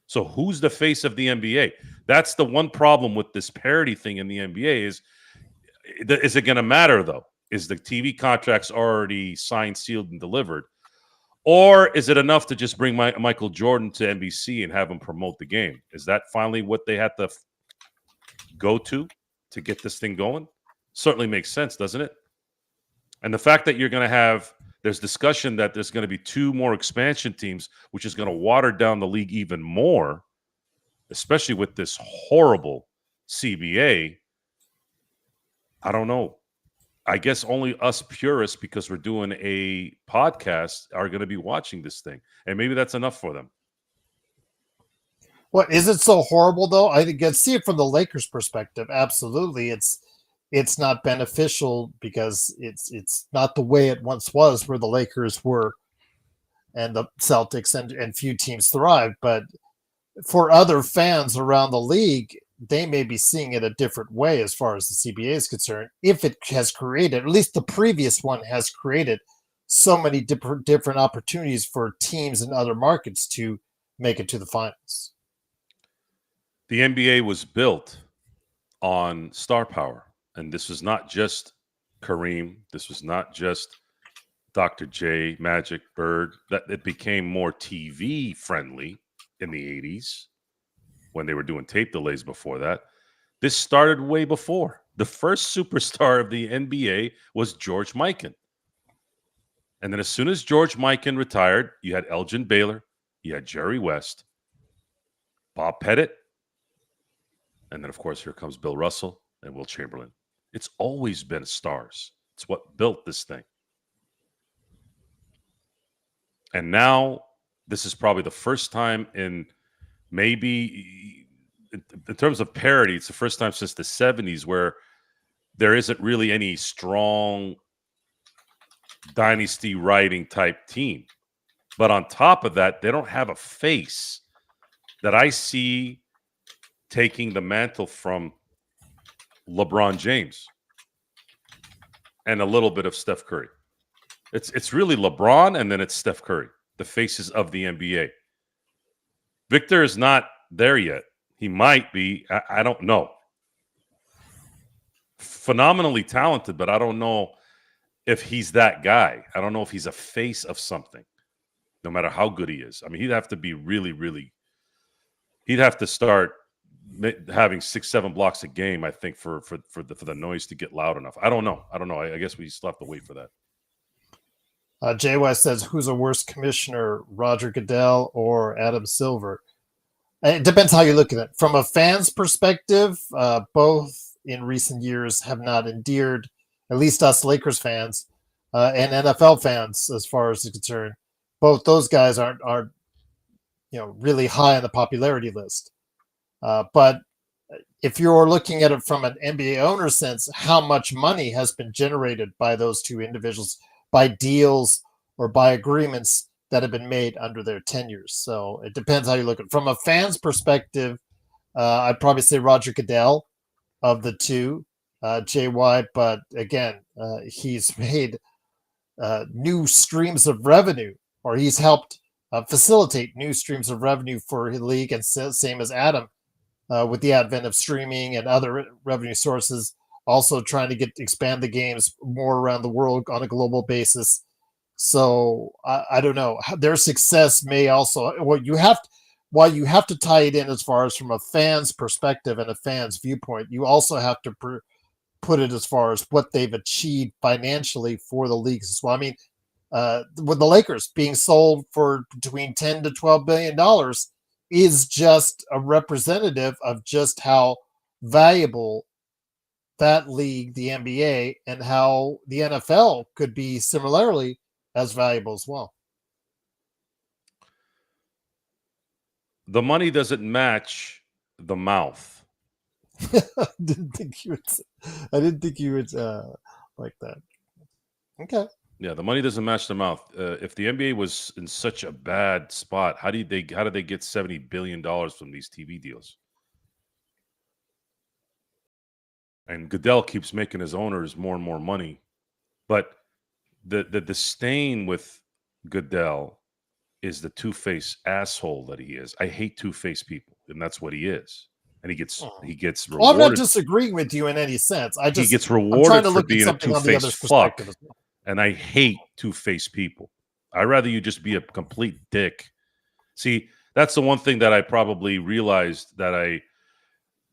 So who's the face of the NBA? That's the one problem with this parity thing in the NBA is it going to matter, though? Is the TV contracts already signed, sealed, and delivered? Or is it enough to just bring Michael Jordan to NBC and have him promote the game? Is that finally what they had to go to get this thing going? Certainly makes sense, doesn't it? And the fact that you're going to have – there's discussion that there's going to be 2 more expansion teams, which is going to water down the league even more, especially with this horrible CBA. I don't know. I guess only us purists, because we're doing a podcast, are going to be watching this thing. And maybe that's enough for them. What, is it so horrible, though? I think see it from the Lakers' perspective. Absolutely. It's not beneficial because it's not the way it once was, where the Lakers were and the Celtics and few teams thrived. But for other fans around the league, they may be seeing it a different way as far as the CBA is concerned. If it has created, at least the previous one has created, so many different opportunities for teams in other markets to make it to the finals. The NBA was built on star power. And this was not just Kareem. This was not just Dr. J, Magic, Bird. That it became more TV friendly in the 80s when they were doing tape delays before that. This started way before. The first superstar of the NBA was George Mikan. And then as soon as George Mikan retired, you had Elgin Baylor, you had Jerry West, Bob Pettit, and then, of course, here comes Bill Russell and Wilt Chamberlain. It's always been stars. It's what built this thing. And now this is probably the first time in maybe, in terms of parity, it's the first time since the 70s where there isn't really any strong dynasty riding type team. But on top of that, they don't have a face that I see taking the mantle from LeBron James and a little bit of Steph Curry. It's really LeBron and then it's Steph Curry, the faces of the NBA. Victor is not there yet. He might be. I don't know. Phenomenally talented, but I don't know if he's that guy. I don't know if he's a face of something, no matter how good he is. I mean, he'd have to be really, really – he'd have to start – having 6-7 blocks a game, I think, for the noise to get loud enough. I don't know. I guess we still have to wait for that. Jay West says, who's a worse commissioner, Roger Goodell or Adam Silver? It depends how you look at it. From a fan's perspective, both in recent years have not endeared, at least us Lakers fans and NFL fans, as far as it's concerned. Both those guys aren't really high on the popularity list. But if you're looking at it from an NBA owner sense, how much money has been generated by those two individuals, by deals or by agreements that have been made under their tenures. So it depends how you look at it. From a fan's perspective, I'd probably say Roger Goodell of the two, JY. But again, he's made new streams of revenue, or he's helped facilitate new streams of revenue for his league, and same as Adam. With the advent of streaming and other revenue sources, also trying to expand the games more around the world on a global basis. So I don't know. Their success may also, while you have to tie it in as far as from a fan's perspective and a fan's viewpoint, you also have to put it as far as what they've achieved financially for the leagues as well. I mean, with the Lakers being sold for between $10 to $12 billion, is just a representative of just how valuable that league, the NBA, and how the NFL could be similarly as valuable as well. The money doesn't match the mouth. I didn't think you would like that. Okay. Yeah, the money doesn't match the mouth. If the NBA was in such a bad spot, how did they get $70 billion from these TV deals? And Goodell keeps making his owners more and more money. But the disdain with Goodell is the two-faced asshole that he is. I hate two-faced people, and that's what he is. And he gets rewarded. Well, I'm not disagreeing with you in any sense. He gets rewarded for being a two-faced fuck. Well. And I hate two-faced people. I'd rather you just be a complete dick. See, that's the one thing that I probably realized that I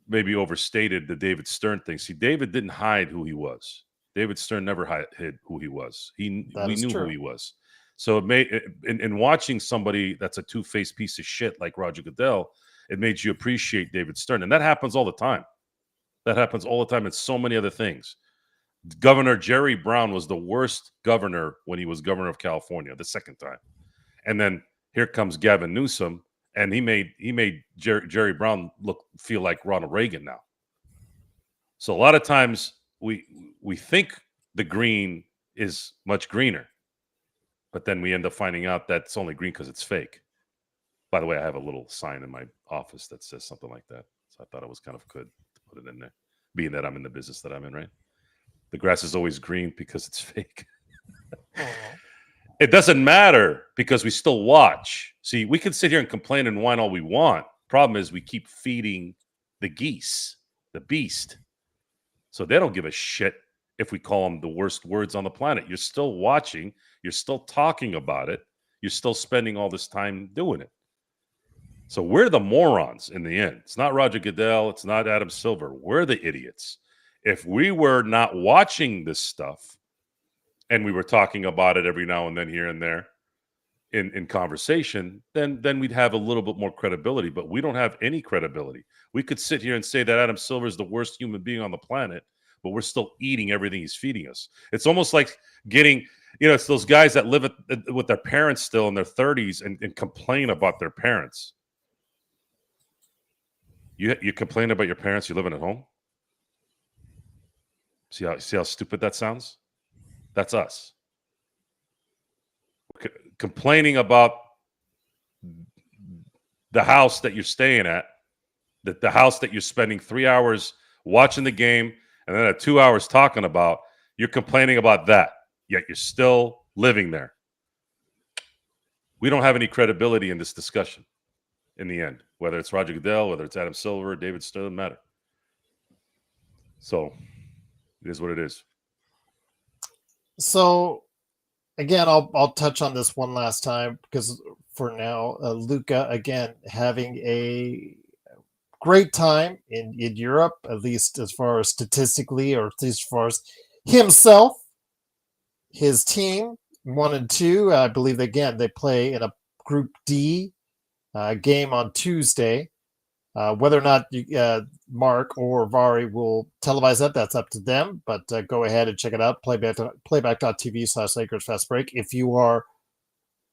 maybe overstated the David Stern thing. See, David didn't hide who he was. David Stern never hid who he was. We knew who he was. So it made in watching somebody that's a two-faced piece of shit like Roger Goodell, it made you appreciate David Stern. And that happens all the time. That happens all the time in so many other things. Governor Jerry Brown was the worst governor when he was governor of California the second time. And then here comes Gavin Newsom, and he made Jerry Brown feel like Ronald Reagan now. So a lot of times we think the green is much greener, but then we end up finding out that it's only green because it's fake. By the way, I have a little sign in my office that says something like that. So I thought it was kind of good to put it in there, being that I'm in the business that I'm in, right? The grass is always green because it's fake. It doesn't matter because we still watch. See, we can sit here and complain and whine all we want. Problem is we keep feeding the geese, the beast. So they don't give a shit if we call them the worst words on the planet. You're still watching. You're still talking about it. You're still spending all this time doing it. So we're the morons in the end. It's not Roger Goodell. It's not Adam Silver. We're the idiots. If we were not watching this stuff and we were talking about it every now and then here and there in conversation, then we'd have a little bit more credibility. But we don't have any credibility. We could sit here and say that Adam Silver is the worst human being on the planet, but we're still eating everything he's feeding us. It's almost like getting, it's those guys that live with their parents still in their 30s and complain about their parents. You complain about your parents, you're living at home? See how stupid that sounds? That's us. Complaining about the house that you're staying at, the house that you're spending 3 hours watching the game and then 2 hours talking about, you're complaining about that, yet you're still living there. We don't have any credibility in this discussion in the end, whether it's Roger Goodell, whether it's Adam Silver, David Stern, doesn't matter. So it is what it is. So, again, I'll touch on this one last time because for now, Luka, again, having a great time in Europe, at least as far as statistically, or at least as far as himself, his team, 1 and 2. I believe, again, they play in a Group D game on Tuesday. Whether or not Mark or Vari will televise that's up to them. But go ahead and check it out. Playback.tv/Lakers Fast Break. If you are,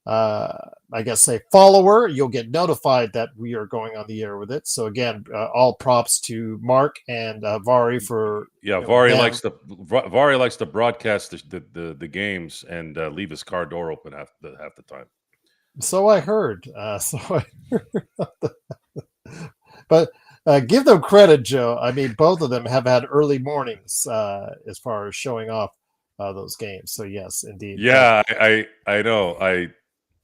I guess, a follower, you'll get notified that we are going on the air with it. So again, all props to Mark and Vari for. Yeah, Vari likes to broadcast the games and leave his car door open half the time. So I heard. But give them credit, Joe. I mean, both of them have had early mornings as far as showing off those games. So yes, indeed. Yeah, I know.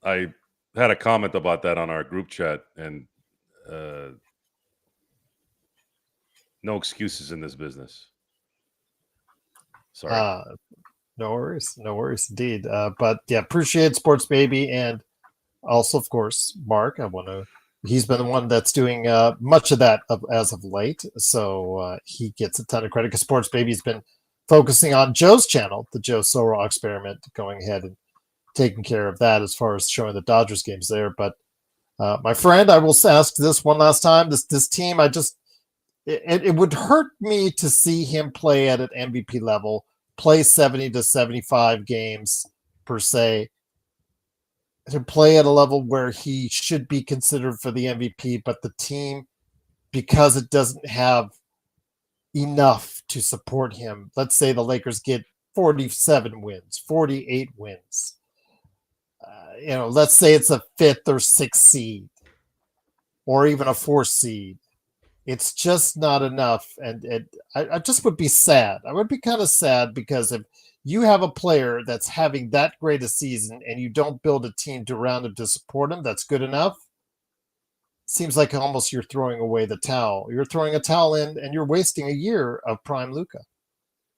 I had a comment about that on our group chat, and no excuses in this business. Sorry. No worries indeed. But yeah, appreciate Sports Baby, and also, of course, Mark. He's been the one that's doing much of that as of late, so he gets a ton of credit because Sports Baby's been focusing on Joe's channel, the Joe Sorrell Experiment, going ahead and taking care of that as far as showing the Dodgers games there. But My friend, I will ask this one last time. This team, it would hurt me to see him play at an MVP level, play 70 to 75 games per se, to play at a level where he should be considered for the MVP, but the team, because it doesn't have enough to support him. Let's say the Lakers get 47 wins, 48 wins. Let's say it's a 5th or 6th seed, or even a 4th seed. It's just not enough, and I just would be sad. I would be kind of sad because if you have a player that's having that great a season and you don't build a team around him to support him, that's good enough. Seems like almost you're throwing away the towel. You're throwing a towel in, and you're wasting a year of prime Luka.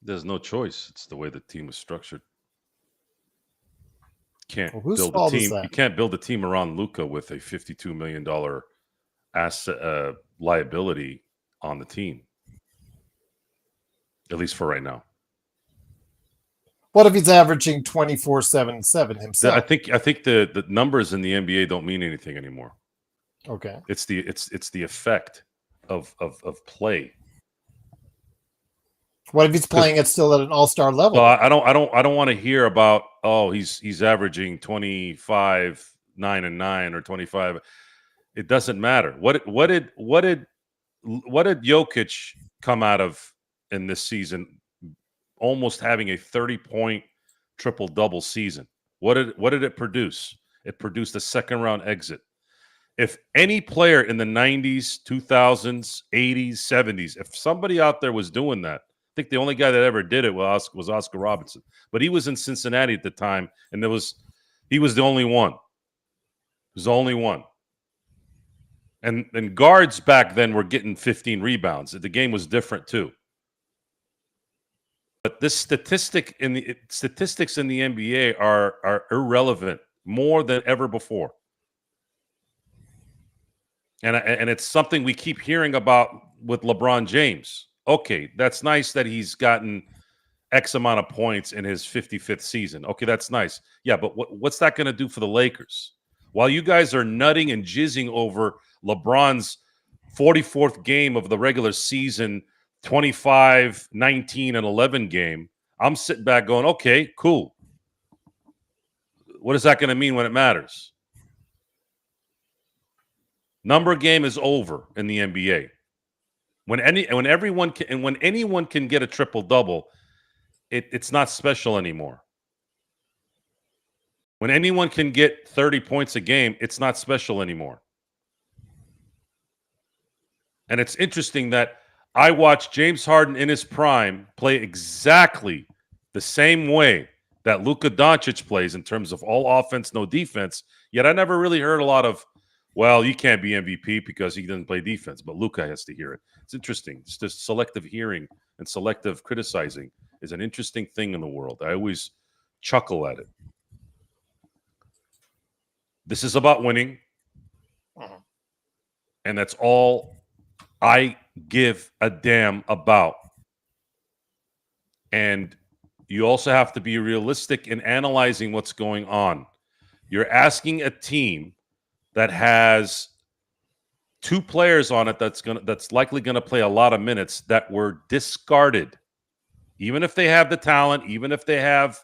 There's no choice. It's the way the team was structured. Whose fault is that? You can't build a team around Luka with a $52 million asset liability on the team. At least for right now. What if he's averaging 24-7-7 himself? I think the numbers in the NBA don't mean anything anymore. Okay. It's the effect of play. What if he's playing it still at an all-star level? So I don't want to hear about he's averaging 25, 9 and 9 or 25. It doesn't matter. What did Jokic come out of in this season? Almost having a 30-point triple-double season. What did it produce? It produced a second-round exit. If any player in the 90s, 2000s, 80s, 70s, if somebody out there was doing that, I think the only guy that ever did it was Oscar Robertson. But he was in Cincinnati at the time, and he was the only one. He was the only one. And guards back then were getting 15 rebounds. The game was different too. But this statistics in the NBA are irrelevant more than ever before. And it's something we keep hearing about with LeBron James. Okay, that's nice that he's gotten X amount of points in his 55th season. Okay, that's nice. Yeah, but what's that going to do for the Lakers? While you guys are nutting and jizzing over LeBron's 44th game of the regular season, 25, 19, and 11 game, I'm sitting back going, okay, cool. What is that going to mean when it matters? Number game is over in the NBA. When anyone can get a triple double, it's not special anymore. When anyone can get 30 points a game, it's not special anymore. And it's interesting that I watched James Harden in his prime play exactly the same way that Luka Doncic plays in terms of all offense, no defense. Yet I never really heard a lot of, well, you can't be MVP because he doesn't play defense, but Luka has to hear it. It's interesting. It's just selective hearing and selective criticizing is an interesting thing in the world. I always chuckle at it. This is about winning, and that's all I give a damn about. And you also have to be realistic in analyzing what's going on. You're asking a team that has two players on it that's likely going to play a lot of minutes that were discarded. Even if they have the talent, even if they have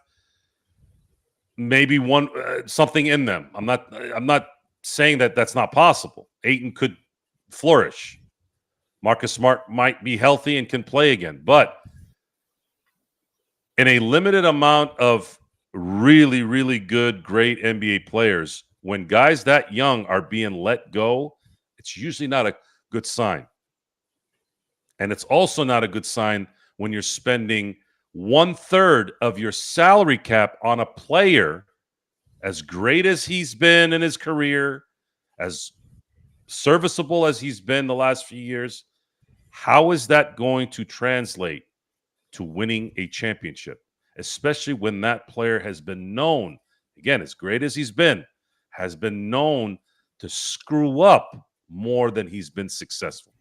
maybe one something in them. I'm not saying that that's not possible. Ayton could flourish. Marcus Smart might be healthy and can play again, but in a limited amount of really, really good, great NBA players, when guys that young are being let go, it's usually not a good sign. And it's also not a good sign when you're spending 1/3 of your salary cap on a player as great as he's been in his career, as serviceable as he's been the last few years. How is that going to translate to winning a championship, especially when that player has been known, again, as great as he's been, has been known to screw up more than he's been successful?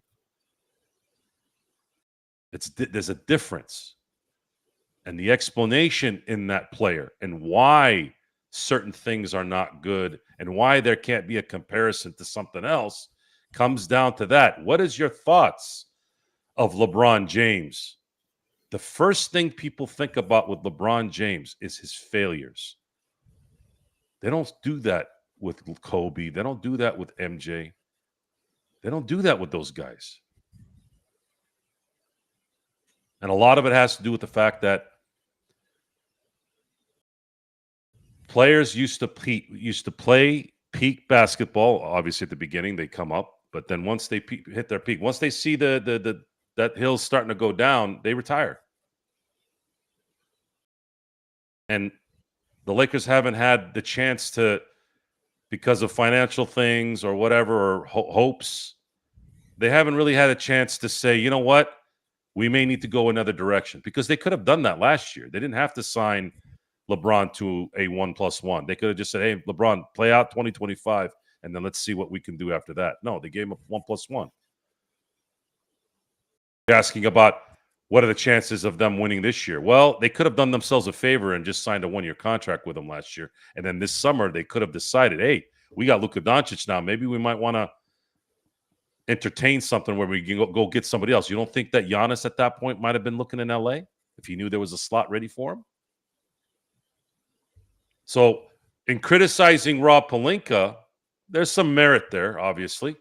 There's a difference. And the explanation in that player and why certain things are not good and why there can't be a comparison to something else comes down to that. What is your thoughts of LeBron James? The first thing people think about with LeBron James is his failures. They don't do that with Kobe. They don't do that with MJ. They don't do that with those guys. And a lot of it has to do with the fact that players used to play peak basketball. Obviously, at the beginning, they come up, but then once they hit their peak, once they see that hill's starting to go down, they retire. And the Lakers haven't had the chance to, because of financial things or whatever, or hopes, they haven't really had a chance to say, you know what, we may need to go another direction, because they could have done that last year. They didn't have to sign LeBron to a 1+1. They could have just said, hey, LeBron, play out 2025, and then let's see what we can do after that. No, they gave him a 1+1. You're asking about what are the chances of them winning this year? Well, they could have done themselves a favor and just signed a 1-year contract with him last year. And then this summer, they could have decided, hey, we got Luka Doncic now. Maybe we might want to entertain something where we can go get somebody else. You don't think that Giannis at that point might have been looking in LA if he knew there was a slot ready for him? So in criticizing Rob Pelinka, there's some merit there, obviously.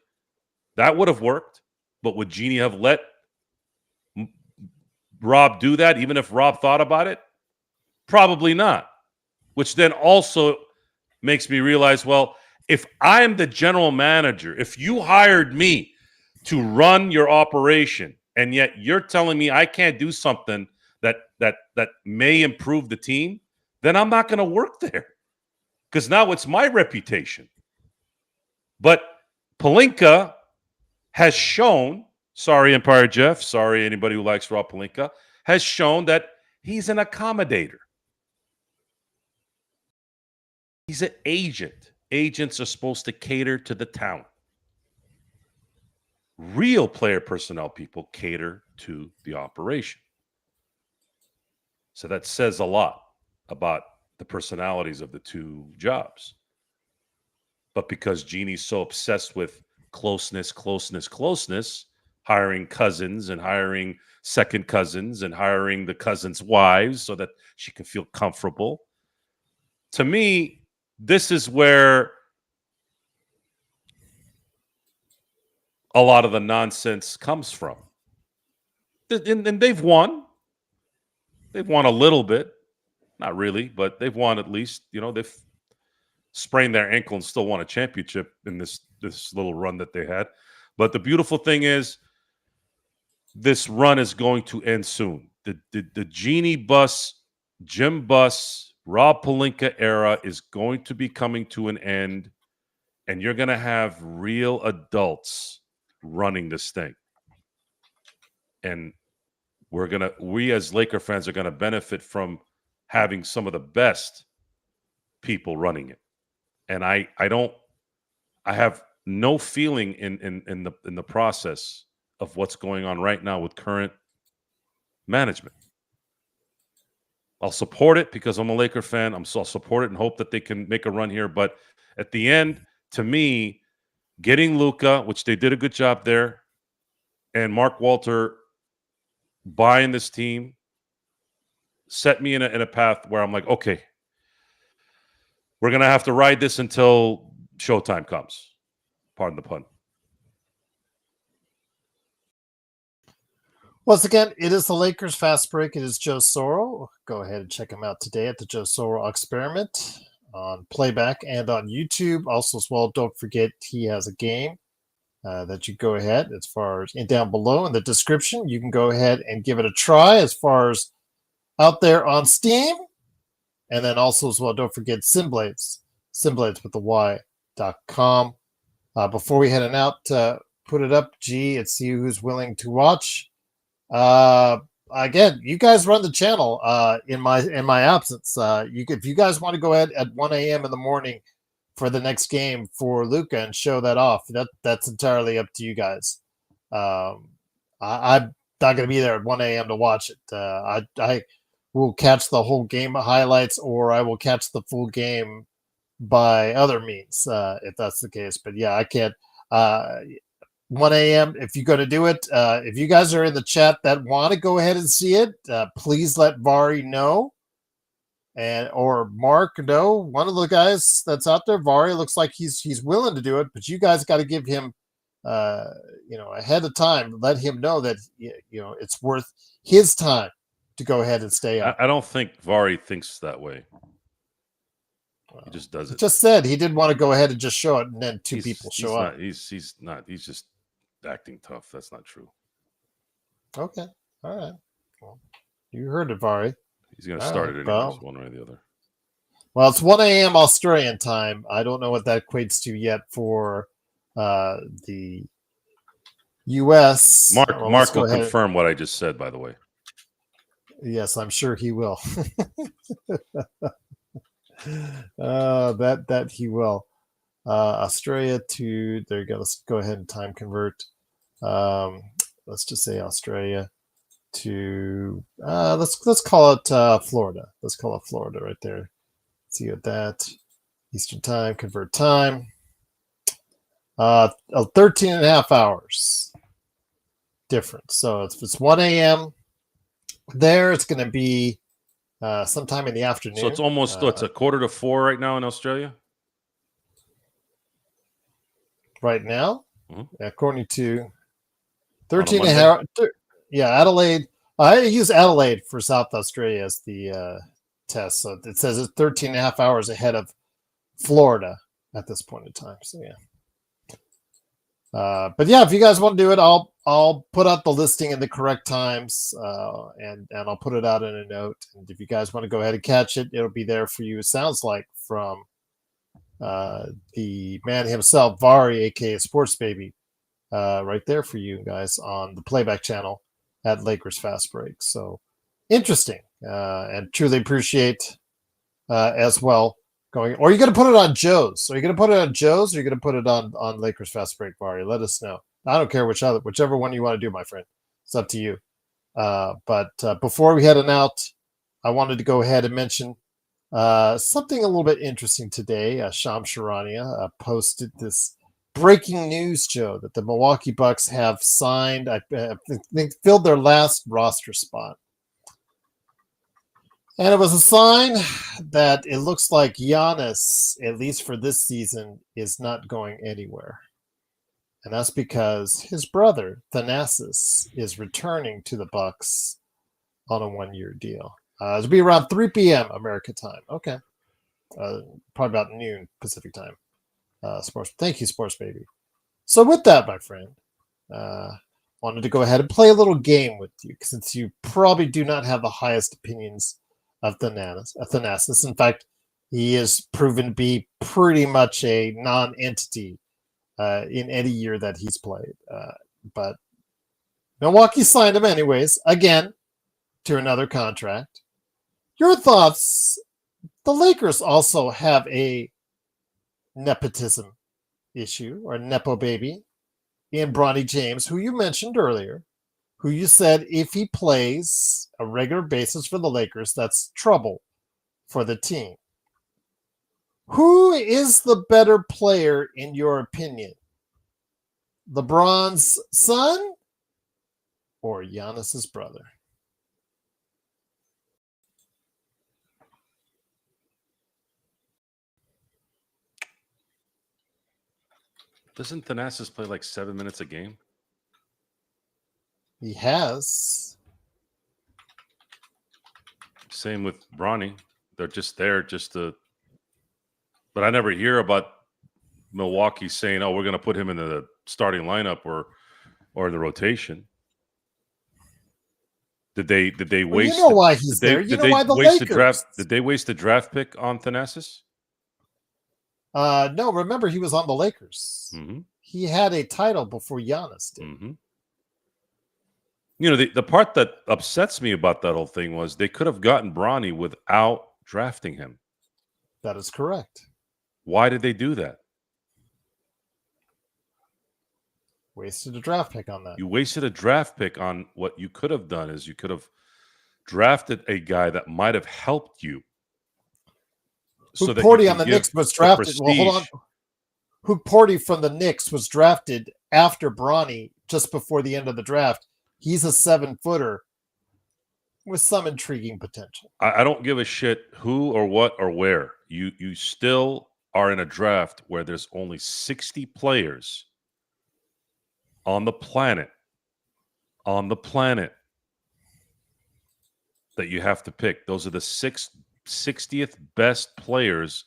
That would have worked. But would Jeannie have let Rob do that, even if Rob thought about it? Probably not. Which then also makes me realize, well, if I'm the general manager, if you hired me to run your operation, and yet you're telling me I can't do something that may improve the team, then I'm not going to work there, because now it's my reputation. But Pelinka has shown, sorry, Empire Jeff, sorry, anybody who likes Rob Pelinka, has shown that he's an accommodator. He's an agent. Agents are supposed to cater to the talent. Real player personnel people cater to the operation. So that says a lot about the personalities of the two jobs. But because Jeannie's so obsessed with closeness, hiring cousins and hiring second cousins and hiring the cousins' wives so that she can feel comfortable, to me, this is where a lot of the nonsense comes from. And they've won. They've won a little bit. Not really, but they've won at least. You know, they've sprained their ankle and still won a championship in this little run that they had. But the beautiful thing is, this run is going to end soon. The Jeannie Buss, Jim Buss, Rob Pelinka era is going to be coming to an end, and you're going to have real adults running this thing. And we as Laker fans are going to benefit from having some of the best people running it. And I have no feeling in the process of what's going on right now with current management. I'll support it because I'm a Laker fan. I'll support it and hope that they can make a run here. But at the end, to me, getting Luka, which they did a good job there, and Mark Walter buying this team set me in a path where I'm like, okay, we're going to have to ride this until showtime comes. Pardon the pun. Once again, it is the Lakers Fast Break. It is Joe Soro. Go ahead and check him out today at the Joe Soro Experiment on playback and on YouTube. Also, as well, don't forget he has a game that you go ahead, as far as down below in the description, you can go ahead and give it a try as far as out there on Steam. And then also as well, don't forget Cinblades with the Y.com. Before we head on out, put it up, G, and see who's willing to watch. Again, you guys run the channel in my absence. If you guys want to go ahead at 1 a.m. in the morning for the next game for Luka and show that off, that's entirely up to you guys. I'm not going to be there at 1 a.m. to watch it. I will catch the whole game highlights, or I will catch the full game by other means, if that's the case. But yeah, I can't. 1 a.m. If you're going to do it, if you guys are in the chat that want to go ahead and see it, please let Vari know, and or Mark know. One of the guys that's out there, Vari, looks like he's willing to do it, but you guys got to give him, ahead of time. Let him know that it's worth his time to go ahead and stay up. I don't think Vari thinks that way. He just does it. He just said he didn't want to go ahead and just show it, and then two people show up. He's not. He's just acting tough. That's not true. Okay. All right. Well, you heard it, Vari. He's going to start it anyways, one way or the other. Well, it's 1 a.m. Australian time. I don't know what that equates to yet for the U.S. Mark will confirm what I just said, by the way. Yes, I'm sure he will. That he will. Australia to there you go. Let's go ahead and time convert. Let's just say Australia to let's call it Florida. Let's call it Florida right there. See what that Eastern time, convert time. 13 and a half hours difference. So if it's 1 a.m. there, it's going to be sometime in the afternoon. So it's almost it's a 3:45 right now in Australia. Right now, according to 13 and a half. Yeah, Adelaide. I use Adelaide for South Australia as the test. So it says it's 13 and a half hours ahead of Florida at this point in time. So yeah. But yeah, if you guys want to do it, I'll put out the listing in the correct times, and I'll put it out in a note. And if you guys want to go ahead and catch it, it'll be there for you. It sounds like from the man himself, Vari, aka Sports Baby, right there for you guys on the playback channel at Lakers Fast Break. So interesting, and truly appreciate as well. Going, or are you going to put it on Joe's? Are you going to put it on Joe's, or are you going to put it on Lakers Fast Break, Vari? Let us know. I don't care whichever one you want to do, my friend. It's up to you. But before we head on out, I wanted to go ahead and mention something a little bit interesting today. Sham Charania posted this breaking news, Joe, that the Milwaukee Bucks have signed, I think, filled their last roster spot. And it was a sign that it looks like Giannis, at least for this season, is not going anywhere. And that's because his brother, Thanasis, is returning to the Bucks on a 1-year deal. It'll be around 3 p.m. America time. Okay. Probably about noon Pacific time. Sports. Thank you, Sports Baby. So with that, my friend, wanted to go ahead and play a little game with you, since you probably do not have the highest opinions of Thanasis. In fact, he is proven to be pretty much a non-entity in any year that he's played. But Milwaukee signed him anyways, again, to another contract. Your thoughts? The Lakers also have a nepotism issue, or nepo baby, in Bronny James, who you mentioned earlier, who you said if he plays a regular basis for the Lakers, that's trouble for the team. Who is the better player in your opinion? LeBron's son or Giannis's brother? Doesn't Thanasis play like 7 minutes a game? He has. Same with Bronny. They're just there just to. But I never hear about Milwaukee saying, "Oh, we're going to put him in the starting lineup or the rotation." Did they waste? You know why he's there. You know why the Lakers? Did they waste a draft pick on Thanasis? No. Remember, he was on the Lakers. Mm-hmm. He had a title before Giannis did. Mm-hmm. You know, the part that upsets me about that whole thing was they could have gotten Bronny without drafting him. That is correct. Why did they do that? Wasted a draft pick on that. You wasted a draft pick on what you could have done is you could have drafted a guy that might have helped you. so that Porty on the Knicks was drafted. prestige. Well, hold on. Hoop Porty from the Knicks was drafted after Bronny, just before the end of the draft. He's a 7-footer with some intriguing potential. I don't give a shit who or what or where. You still are in a draft where there's only 60 players on the planet that you have to pick. Those are the 60th best players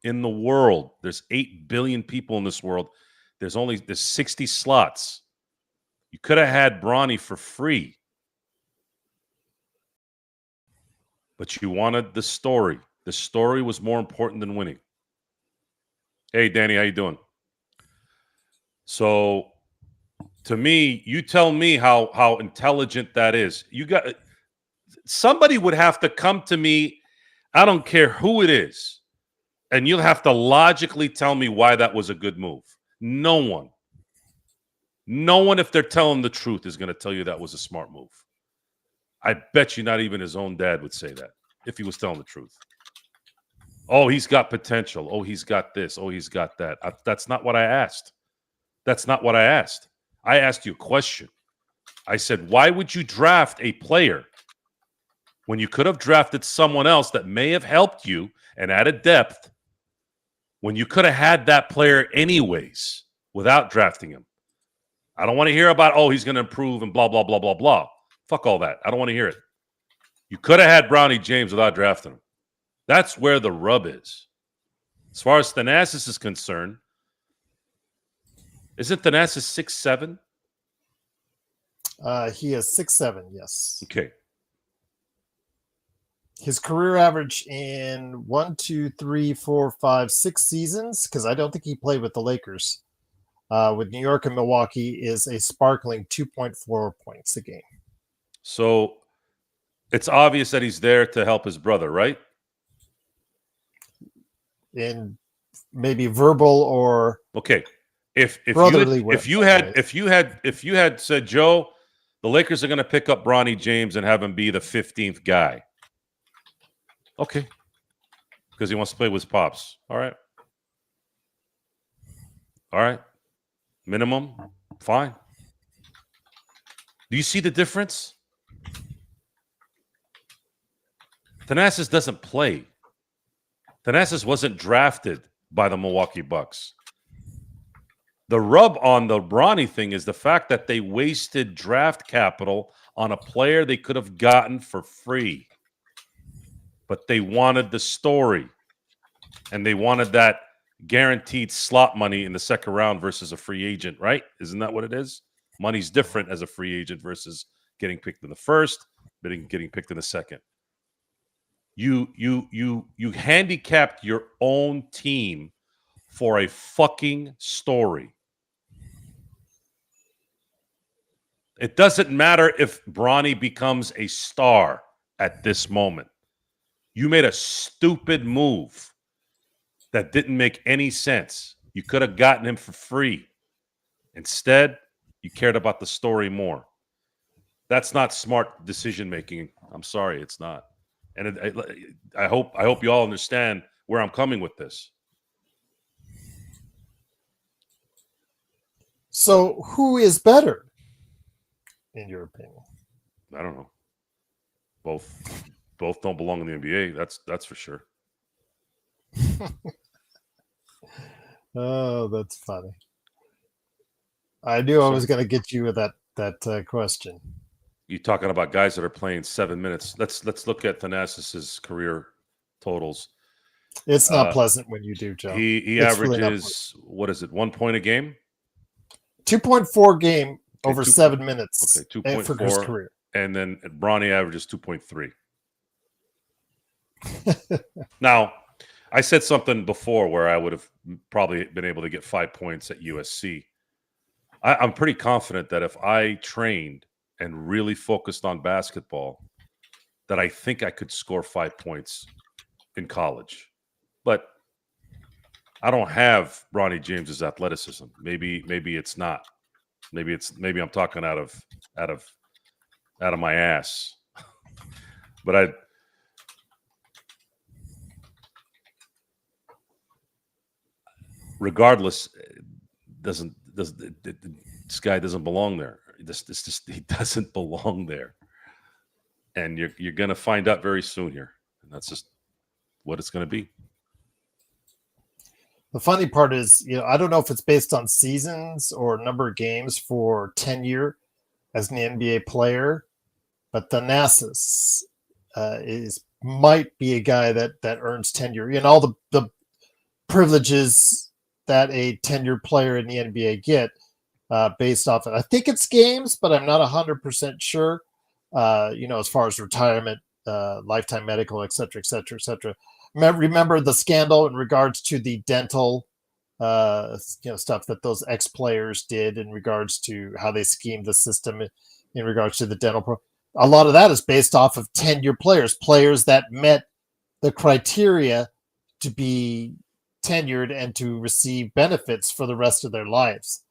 in the world. There's 8 billion people in this world. There's 60 slots. You could have had Bronny for free, but you wanted the story. The story was more important than winning. Hey, Danny, how you doing? So, to me, you tell me how intelligent that is. Somebody would have to come to me. I don't care who it is. And you'll have to logically tell me why that was a good move. No one, if they're telling the truth, is going to tell you that was a smart move. I bet you not even his own dad would say that if he was telling the truth. Oh, he's got potential. Oh, he's got this. Oh, he's got that. That's not what I asked. That's not what I asked. I asked you a question. I said, why would you draft a player when you could have drafted someone else that may have helped you and added depth, when you could have had that player anyways without drafting him? I don't want to hear about, oh, he's going to improve and blah, blah, blah, blah, blah. Fuck all that. I don't want to hear it. You could have had Bronny James without drafting him. That's where the rub is. As far as Thanasis is concerned, isn't Thanasis 6'7"? He is 6'7", yes. Okay. His career average in 6 seasons, because I don't think he played with the Lakers, with New York and Milwaukee, is a sparkling 2.4 points a game. So it's obvious that he's there to help his brother, right? In maybe verbal or okay. If you had said, Joe, the Lakers are going to pick up Bronny James and have him be the 15th guy. Okay. Because he wants to play with his pops. All right. All right. Minimum. Fine. Do you see the difference? Thanasis doesn't play. Thanasis wasn't drafted by the Milwaukee Bucks. The rub on the Bronny thing is the fact that they wasted draft capital on a player they could have gotten for free. But they wanted the story. And they wanted that guaranteed slot money in the second round versus a free agent, right? Isn't that what it is? Money's different as a free agent versus getting picked in the first, getting picked in the second. You handicapped your own team for a fucking story. It doesn't matter if Bronny becomes a star at this moment. You made a stupid move that didn't make any sense. You could have gotten him for free. Instead, you cared about the story more. That's not smart decision making. I'm sorry, it's not. And I hope you all understand where I'm coming with this. So, who is better, in your opinion? I don't know. Both don't belong in the NBA. That's for sure. Oh, that's funny. I knew I was going to get you with that question. You talking about guys that are playing 7 minutes? Let's look at Thanasis's career totals. It's not pleasant when you do, Joe. He averages, what is it, 1 point a game? 2.4 game over 7 minutes. Okay, 2.4 for his career. And then Bronny averages 2.3. Now, I said something before where I would have probably been able to get 5 points at USC. I'm pretty confident that if I trained and really focused on basketball, that I think I could score 5 points in college. But I don't have Bronny James's athleticism. Maybe it's not. Maybe I'm talking out of my ass. But regardless, this guy doesn't belong there. He doesn't belong there, and you're going to find out very soon here, and that's just what it's going to be. The funny part is, I don't know if it's based on seasons or number of games for tenure as an NBA player, but Thanasis might be a guy that earns tenure and all the privileges that a tenured player in the NBA get based off it. I think it's games, but I'm not 100% sure. As far as retirement, lifetime medical, et cetera, et cetera, et cetera. Remember the scandal in regards to the dental stuff that those ex-players did in regards to how they schemed the system in regards to the dental a lot of that is based off of tenured players that met the criteria to be tenured and to receive benefits for the rest of their lives.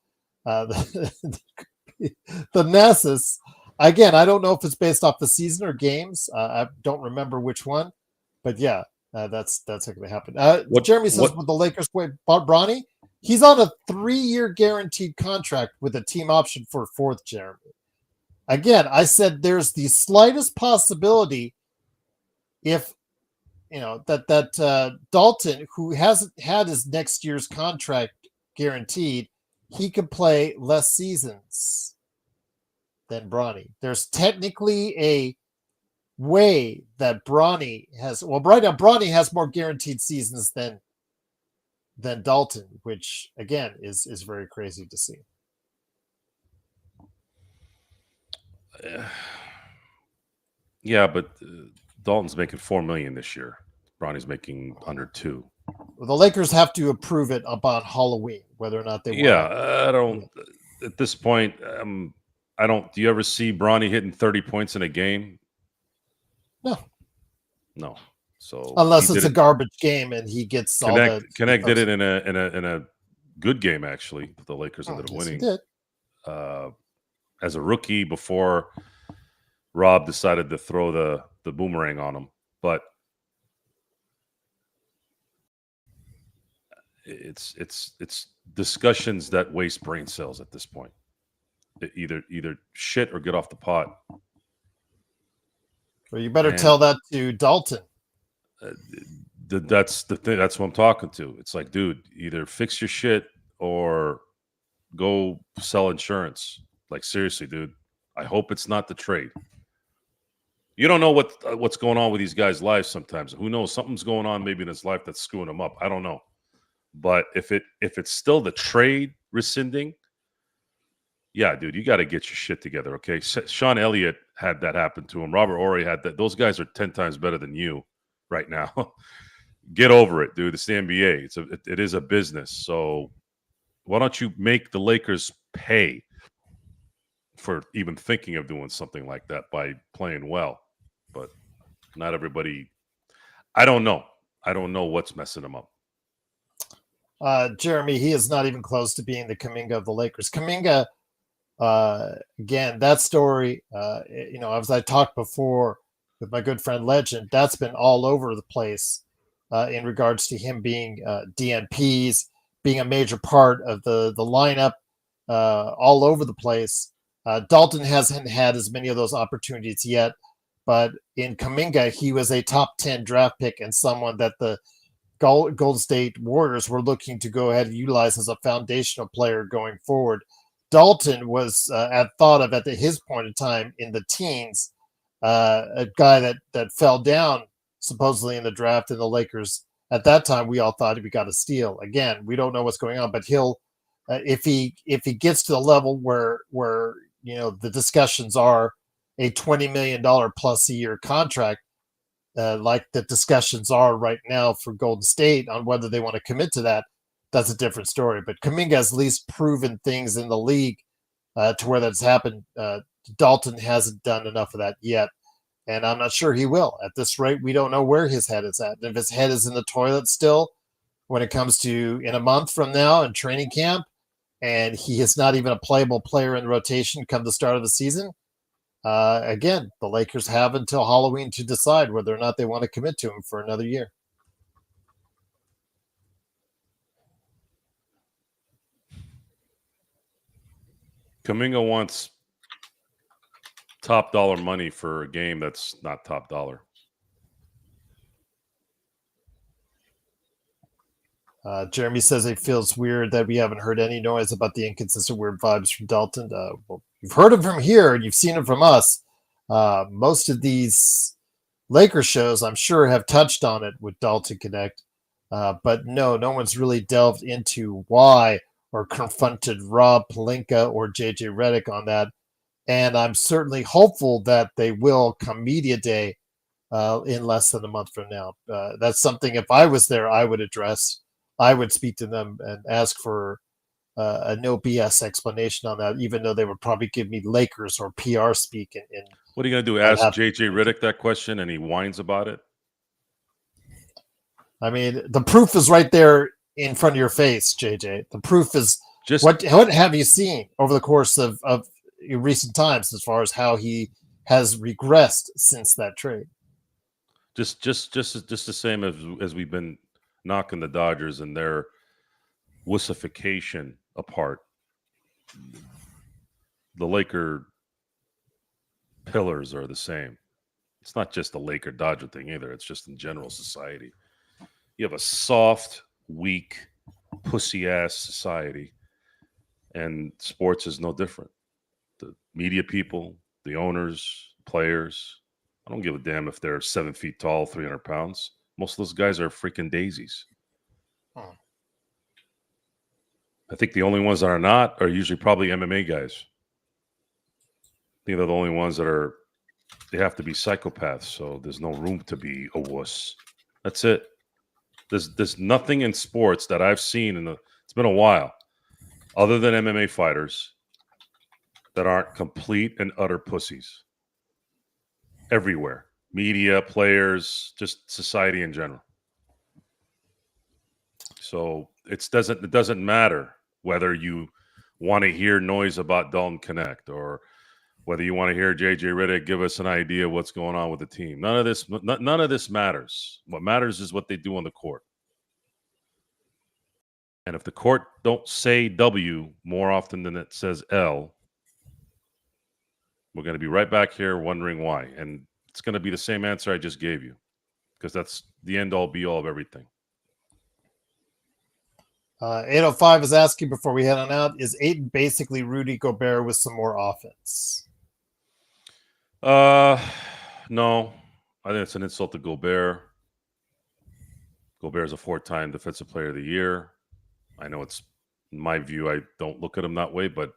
The Thanasis, again, I don't know if it's based off the season or games. I don't remember which one, but yeah, that's going to happen. Jeremy says, with the Lakers, Bronny, he's on a 3-year guaranteed contract with a team option for a fourth, Jeremy. Again, I said there's the slightest possibility if, that Dalton, who hasn't had his next year's contract guaranteed, he could play less seasons than Bronny. There's technically a way that Bronny has. Well, right now Bronny has more guaranteed seasons than Dalton, which again is very crazy to see. Yeah, but Dalton's making $4 million this year. Bronny's making under $2 million. Well, the Lakers have to approve it about Halloween, whether or not they want. Yeah, I don't. At this point, I don't. Do you ever see Bronny hitting 30 points in a game? No. So unless it's a garbage game and he gets all that. Connect did it in a good game actually. The Lakers ended up winning. He did. As a rookie before Rob decided to throw the boomerang on him, but it's discussions that waste brain cells at this point. Either shit or get off the pot. Well, you better tell that to Dalton. That's the thing. That's what I'm talking to. It's like, dude, either fix your shit or go sell insurance. Like, seriously, dude. I hope it's not the trade. You don't know what's going on with these guys' lives sometimes. Who knows? Something's going on maybe in his life that's screwing him up. I don't know. But if it's still the trade rescinding, yeah, dude, you got to get your shit together, okay? Sean Elliott had that happen to him. Robert Horry had that. Those guys are 10 times better than you right now. Get over it, dude. It's the NBA. It is a business. So why don't you make the Lakers pay for even thinking of doing something like that by playing well? But not everybody. I don't know. I don't know what's messing them up. Jeremy, he is not even close to being the Kuminga of the Lakers. Kuminga, again, that story, as I talked before with my good friend Legend, that's been all over the place in regards to him being DNPs, being a major part of the lineup, all over the place. Dalton hasn't had as many of those opportunities yet, but in Kuminga, he was a top 10 draft pick and someone that the Golden State Warriors were looking to go ahead and utilize as a foundational player going forward. Dalton was thought of at his point in time in the teens, a guy that fell down supposedly in the draft, in the Lakers. At that time, we all thought we got a steal. Again, we don't know what's going on, but he'll if he gets to the level where the discussions are a $20 million plus a year contract, like the discussions are right now for Golden State on whether they want to commit to that, that's a different story. But Kuminga has at least proven things in the league to where that's happened. Dalton hasn't done enough of that yet, and I'm not sure he will. At this rate, we don't know where his head is at. And if his head is in the toilet still when it comes to in a month from now in training camp, and he is not even a playable player in the rotation come the start of the season, again, the Lakers have until Halloween to decide whether or not they want to commit to him for another year. Kuminga wants top dollar money for a game that's not top dollar. Jeremy says it feels weird that we haven't heard any noise about the inconsistent weird vibes from Dalton. Well, you've heard him from here and you've seen him from us. Most of these Lakers shows, I'm sure, have touched on it with Dalton Connect. But no one's really delved into why or confronted Rob Pelinka or JJ Redick on that. And I'm certainly hopeful that they will come media day in less than a month from now. That's something, if I was there, I would address. I would speak to them and ask for a no BS explanation on that, even though they would probably give me Lakers or PR speak. What are you going to do? Ask JJ Redick that question and he whines about it? I mean, the proof is right there in front of your face, JJ. The proof is just what have you seen over the course of recent times as far as how he has regressed since that trade? Just the same as we've been knocking the Dodgers and their wussification apart. The Laker pillars are the same. It's not just a Laker Dodger thing either. It's just in general society. You have a soft, weak, pussy-ass society, and sports is no different. The media people, the owners, players, I don't give a damn if they're 7 feet tall, 300 pounds. Most of those guys are freaking daisies. I think the only ones that are not are usually probably MMA guys. I think they're the only ones that they have to be psychopaths, so there's no room to be a wuss. That's it. There's nothing in sports that I've seen it's been a while, other than MMA fighters, that aren't complete and utter pussies. Everywhere. Media, players, just society in general. So it doesn't matter whether you want to hear noise about Dalton Connect or whether you want to hear JJ Redick give us an idea of what's going on with the team. None of this matters. What matters is what they do on the court. And if the court don't say W more often than it says L, we're going to be right back here wondering why. And it's going to be the same answer I just gave you, because that's the end-all, be-all of everything. 805 is asking before we head on out, is Ayton basically Rudy Gobert with some more offense? No. I think it's an insult to Gobert. Gobert is a 4-time Defensive Player of the Year. I know it's, in my view, I don't look at him that way, but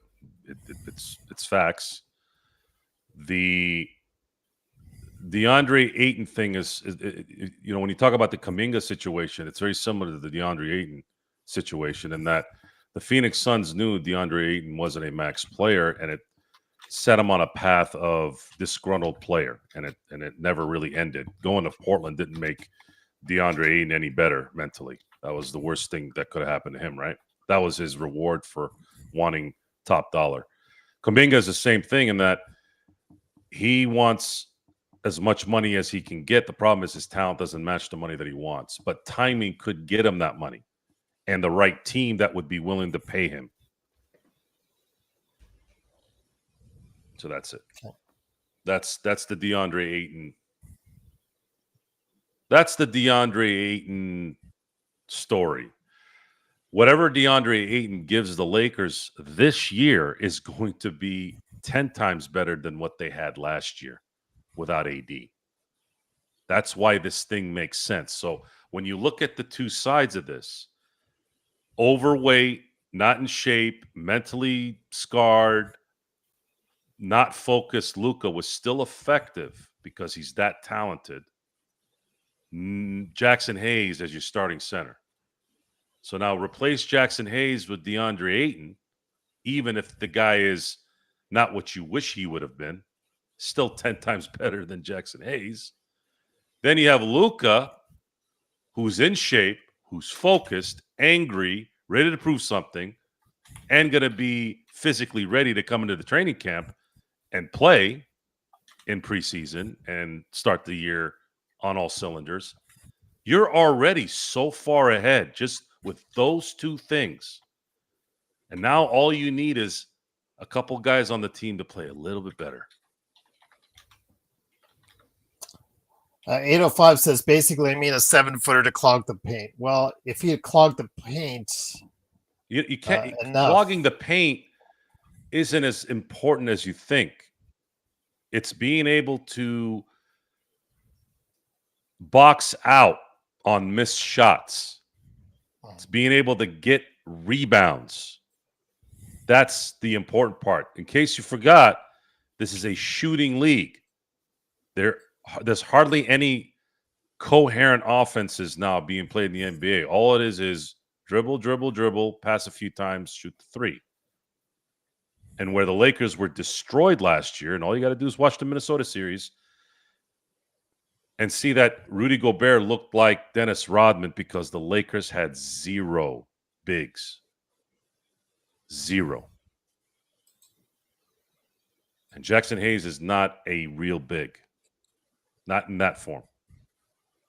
it's facts. The DeAndre Ayton thing is when you talk about the Kuminga situation, it's very similar to the DeAndre Ayton situation in that the Phoenix Suns knew DeAndre Ayton wasn't a max player, and it set him on a path of disgruntled player, and it never really ended. Going to Portland didn't make DeAndre Ayton any better mentally. That was the worst thing that could have happened to him, right? That was his reward for wanting top dollar. Kuminga is the same thing in that he wants as much money as he can get. The problem is his talent doesn't match the money that he wants, but timing could get him that money and the right team that would be willing to pay him. So that's it. That's the DeAndre Ayton. That's the DeAndre Ayton story. Whatever DeAndre Ayton gives the Lakers this year is going to be 10 times better than what they had last year without AD. That's why this thing makes sense. So when you look at the two sides of this, overweight, not in shape, mentally scarred, not focused, Luka was still effective because he's that talented. Jackson Hayes as your starting center. So now replace Jackson Hayes with DeAndre Ayton, even if the guy is not what you wish he would have been, still 10 times better than Jackson Hayes. Then you have Luka, who's in shape, who's focused, angry, ready to prove something, and going to be physically ready to come into the training camp and play in preseason and start the year on all cylinders. You're already so far ahead just with those two things. And now all you need is a couple guys on the team to play a little bit better. 805 says, basically, I mean a 7-footer to clog the paint. Well, if he had clogged the paint, you can't. Clogging the paint isn't as important as you think. It's being able to box out on missed shots. It's being able to get rebounds. That's the important part. In case you forgot, this is a shooting league. There's hardly any coherent offenses now being played in the NBA. All it is dribble, dribble, dribble, pass a few times, shoot the three. And where the Lakers were destroyed last year, and all you got to do is watch the Minnesota series and see that Rudy Gobert looked like Dennis Rodman because the Lakers had 0 bigs. 0. And Jackson Hayes is not a real big. Not in that form,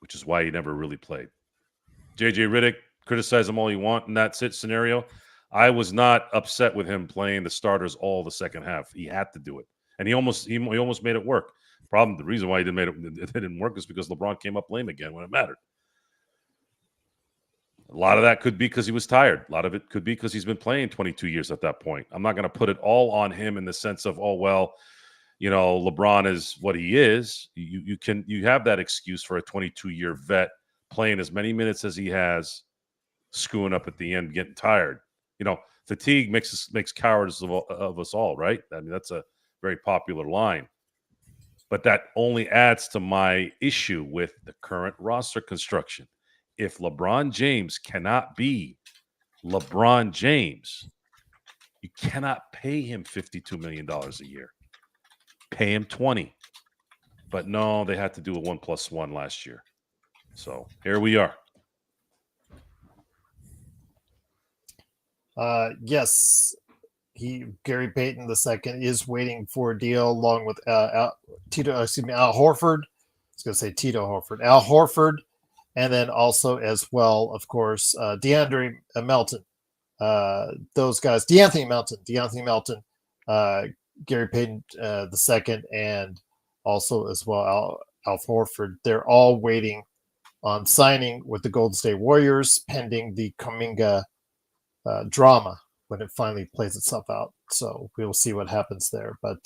which is why he never really played. JJ Redick, criticize him all you want in that scenario. I was not upset with him playing the starters all the second half. He had to do it, and he almost made it work. The reason why it didn't work is because LeBron came up lame again when it mattered. A lot of that could be because he was tired. A lot of it could be because he's been playing 22 years at that point. I'm not going to put it all on him in the sense of, oh well, you know, LeBron is what he is. You have that excuse for a 22-year vet playing as many minutes as he has, screwing up at the end, getting tired. You know, fatigue makes cowards of us all, right? I mean, that's a very popular line. But that only adds to my issue with the current roster construction. If LeBron James cannot be LeBron James, you cannot pay him $52 million a year. Pay him 20. But no, they had to do a 1+1 last year. So here we are. Yes, Gary Payton II is waiting for a deal along with Al Horford. I was going to say Tito Horford, Al Horford, and then also as well, of course, DeAndre Melton. Those guys, De'Anthony Melton, Gary Payton II, and also as well Al Horford. They're all waiting on signing with the Golden State Warriors pending the Kuminga drama when it finally plays itself out. So we'll see what happens there. But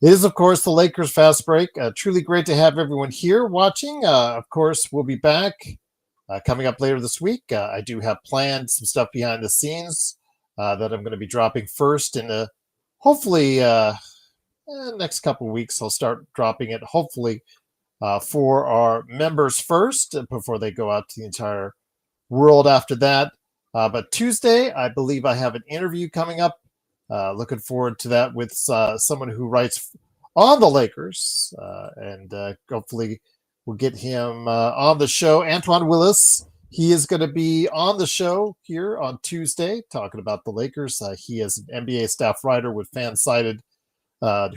it is, of course, the Lakers Fast Break. Truly great to have everyone here watching. Of course, we'll be back coming up later this week. I do have planned some stuff behind the scenes that I'm going to be dropping first in hopefully next couple of weeks. I'll start dropping it hopefully for our members first before they go out to the entire world after that. But Tuesday, I believe I have an interview coming up. Looking forward to that with someone who writes on the Lakers. And hopefully we'll get him on the show. Antoine Willis, he is going to be on the show here on Tuesday talking about the Lakers. He is an NBA staff writer with Fansided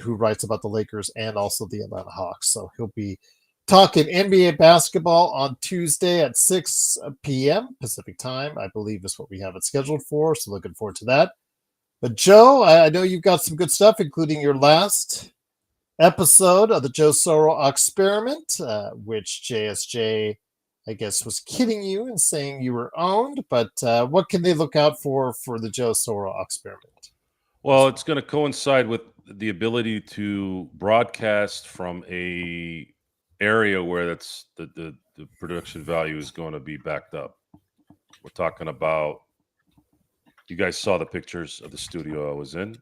who writes about the Lakers and also the Atlanta Hawks. So he'll be talking NBA basketball on Tuesday at 6 p.m. Pacific time, I believe is what we have it scheduled for. So looking forward to that. But Joe, I know you've got some good stuff, including your last episode of the Joe Soro experiment, which JSJ, I guess, was kidding you and saying you were owned. But what can they look out for the Joe Soro experiment? Well, it's going to coincide with the ability to broadcast from a area where that's the production value is going to be backed up. We're talking about, you guys saw the pictures of the studio I was in,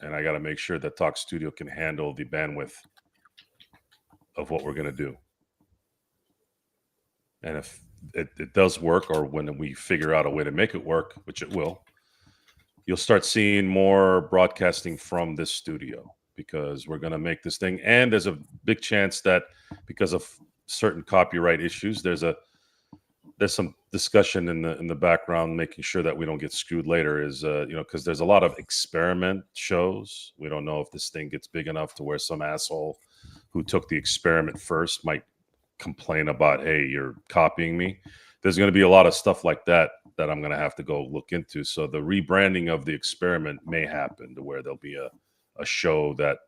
and I got to make sure that Talk Studio can handle the bandwidth of what we're going to do. And if it does work, or when we figure out a way to make it work, which it will, you'll start seeing more broadcasting from this studio, because we're going to make this thing. And there's a big chance that because of certain copyright issues, there's some discussion in the background, making sure that we don't get screwed later, is because there's a lot of experiment shows. We don't know if this thing gets big enough to where some asshole who took the experiment first might complain about, hey, you're copying me. There's going to be a lot of stuff like that that I'm going to have to go look into. So the rebranding of the experiment may happen to where there'll be a show that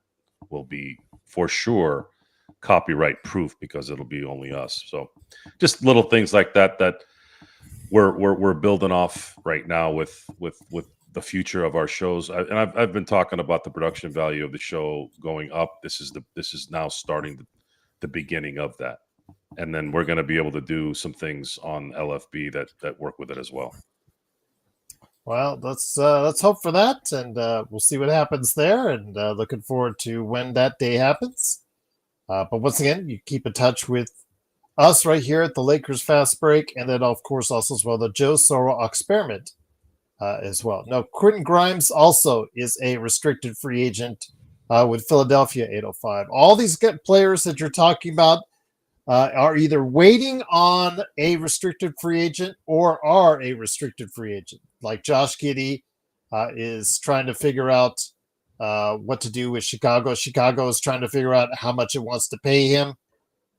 will be for sure copyright proof because it'll be only us. So just little things like that we're building off right now with the future of our shows. I've been talking about the production value of the show going up. This is now starting the beginning of that. And then we're going to be able to do some things on LFB that work with it as well. Well, let's hope for that, and we'll see what happens there. And looking forward to when that day happens. But once again, you keep in touch with us right here at the Lakers Fast Break, and then of course also as well the Joe Soro Experiment as well. Now, Quentin Grimes also is a restricted free agent with Philadelphia 805. All these players that you're talking about are either waiting on a restricted free agent or are a restricted free agent. Like Josh Giddey is trying to figure out what to do with Chicago. Chicago is trying to figure out how much it wants to pay him.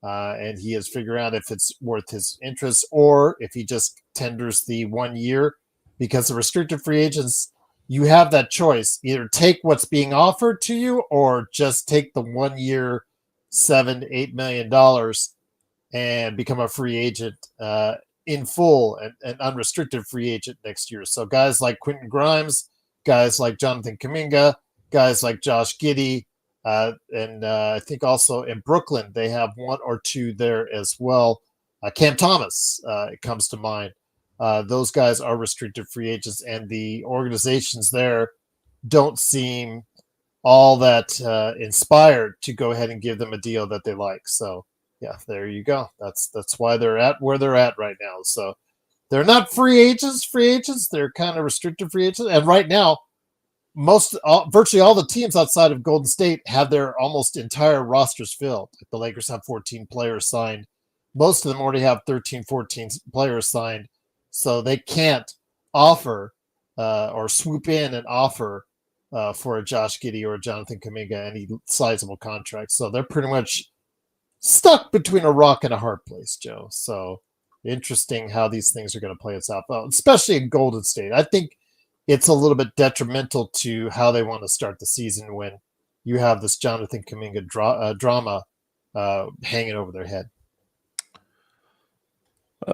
And he is figuring out if it's worth his interest or if he just tenders the 1 year. Because the restricted free agents, you have that choice. Either take what's being offered to you or just take the 1 year, $7 to $8 million and become a free agent in full and unrestricted free agent next year. So guys like Quentin Grimes, guys like Jonathan Kuminga, guys like Josh Giddey, and I think also in Brooklyn, they have one or two there as well. Cam Thomas, it comes to mind. Those guys are restricted free agents, and the organizations there don't seem all that inspired to go ahead and give them a deal that they like. So, yeah, there you go. That's why they're at where they're at right now. So they're not free agents. They're kind of restricted free agents. And right now, virtually all the teams outside of Golden State have their almost entire rosters filled. The Lakers have 14 players signed. Most of them already have 13, 14 players signed. So they can't offer or swoop in and offer for a Josh Giddey or a Jonathan Kuminga any sizable contract. So they're pretty much stuck between a rock and a hard place, Joe. So interesting how these things are going to play itself out, especially in Golden State. I think it's a little bit detrimental to how they want to start the season when you have this Jonathan Kuminga drama hanging over their head.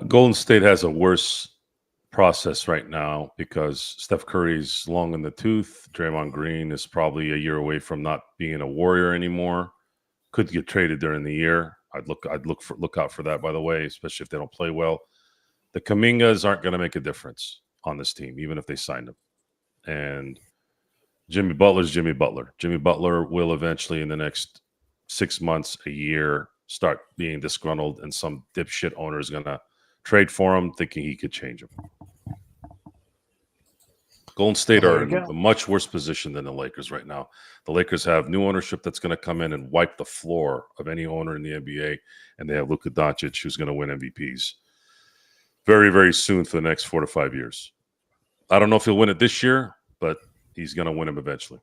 Golden State has a worse process right now because Steph Curry's long in the tooth. Draymond Green is probably a year away from not being a Warrior anymore. Could get traded during the year. I'd look out for that, by the way, especially if they don't play well. The Kumingas aren't going to make a difference on this team, even if they signed him. And Jimmy Butler's Jimmy Butler. Jimmy Butler will eventually, in the next 6 months, a year, start being disgruntled, and some dipshit owner is going to trade for him, thinking he could change him. Golden State are in a much worse position than the Lakers right now. The Lakers have new ownership that's going to come in and wipe the floor of any owner in the NBA, and they have Luka Doncic, who's going to win MVPs very, very soon for the next 4 to 5 years. I don't know if he'll win it this year, but he's going to win them eventually.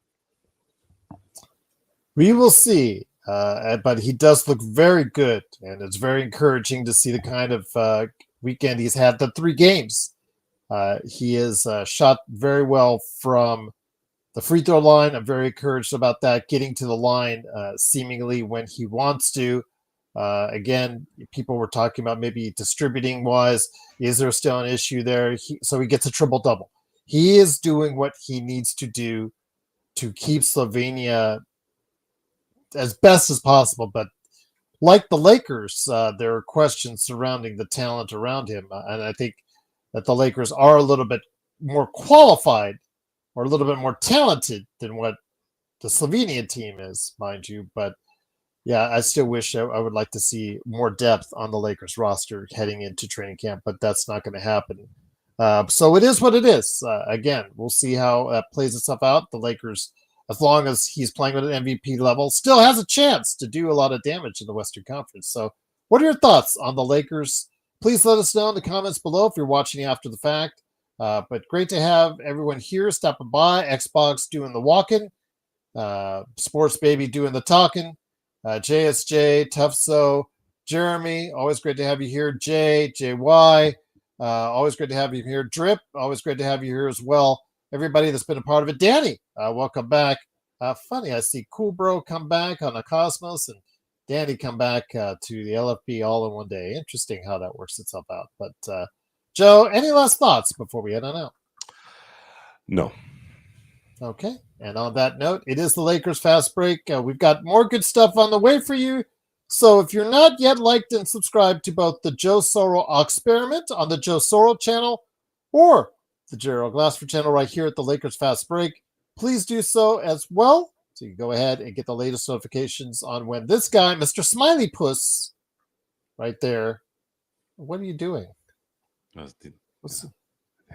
We will see, but he does look very good, and it's very encouraging to see the kind of weekend he's had. The 3 games. He is shot very well from the free throw line. I'm very encouraged about that. Getting to the line seemingly when he wants to. Again, people were talking about maybe distributing wise. Is there still an issue there? So he gets a triple-double. He is doing what he needs to do to keep Slovenia as best as possible. But like the Lakers, there are questions surrounding the talent around him. And I think that the Lakers are a little bit more qualified or a little bit more talented than what the Slovenia team is, mind you. But yeah, I still wish I would like to see more depth on the Lakers roster heading into training camp, but that's not going to happen. So it is what it is. Again, we'll see how that plays itself out. The Lakers, as long as he's playing at an MVP level, still has a chance to do a lot of damage in the Western Conference. So what are your thoughts on the Lakers? Please let us know in the comments below if you're watching after the fact. But great to have everyone here stopping by. Xbox doing the walking. Sports Baby doing the talking. JSJ, Tufso, Jeremy, always great to have you here. JY, Always great to have you here. Drip, always great to have you here as well. Everybody that's been a part of it. Danny, welcome back. Funny, I see Cool Bro come back on a Cosmos and Danny come back to the LFP all in one day. Interesting how that works itself out. But Joe, any last thoughts before we head on out? No. Okay. And on that note, it is the Lakers Fast Break. We've got more good stuff on the way for you. So if you're not yet liked and subscribed to both the Joe Soro Experiment on the Joe Soro channel or the Gerald Glassford channel right here at the Lakers Fast Break, please do so as well. So you can go ahead and get the latest notifications on when this guy, Mr. Smiley Puss, right there. What are you doing?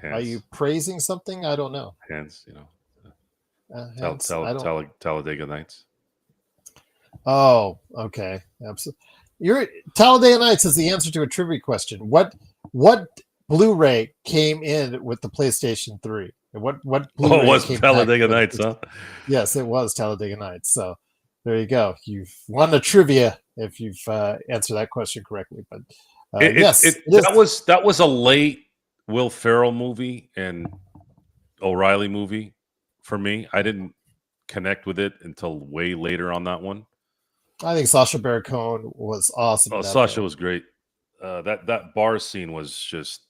Are you praising something? I don't know. Hands, Talladega Nights. Oh, okay. Absolutely. Talladega Nights is the answer to a trivia question. What Blu-ray came in with the PlayStation 3? What Blu-ray? Oh, it was Talladega Nights, huh? Yes, it was Talladega Nights. So there you go. You've won the trivia if you've answered that question correctly. But that was a late Will Ferrell movie and O'Reilly movie for me. I didn't connect with it until way later on that one. I think Sacha Baron Cohen was awesome. Oh, Sacha was great. That bar scene was just,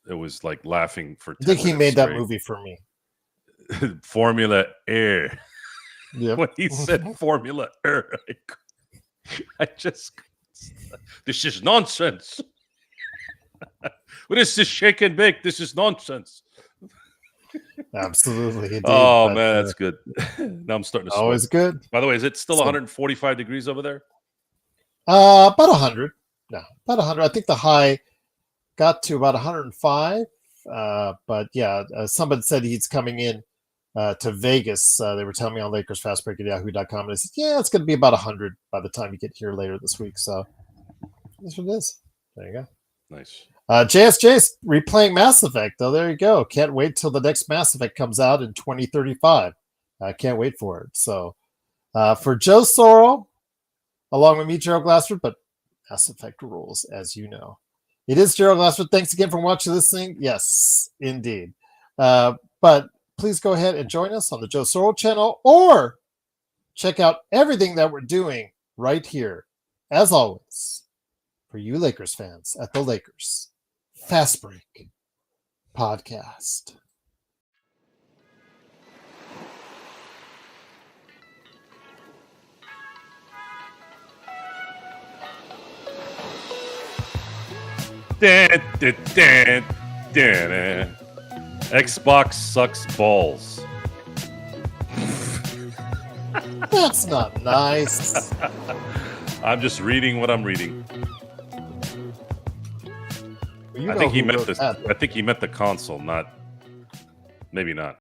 it was like laughing for 10 I think he made straight. that movie for me. Formula Air. Yep. When he said Formula Air, this is nonsense. What is this shake and bake? This is nonsense. Absolutely. Indeed. Oh, man, that's good. Now I'm starting to sweat. Always good. By the way, is it still 145 degrees over there? About 100. No, about 100. I think the high got to about 105. But yeah, somebody said he's coming in to Vegas. They were telling me on Lakers Fast Break at yahoo.com. And I said, yeah, it's going to be about 100 by the time you get here later this week. So that's what it is. There you go. Nice. JSJ's replaying Mass Effect, though. There you go. Can't wait till the next Mass Effect comes out in 2035. I can't wait for it. So for Joe Soro, along with me, Gerald Glassford, but Mass Effect rules, as you know. It is Gerald Glassford. Thanks again for watching this thing. Yes, indeed. But please go ahead and join us on the Joe Soro channel or check out everything that we're doing right here, as always, for you Lakers fans at the Lakers Fast Break Podcast. Xbox sucks balls. That's not nice. I'm just reading what I'm reading. You I think he meant the console, maybe not.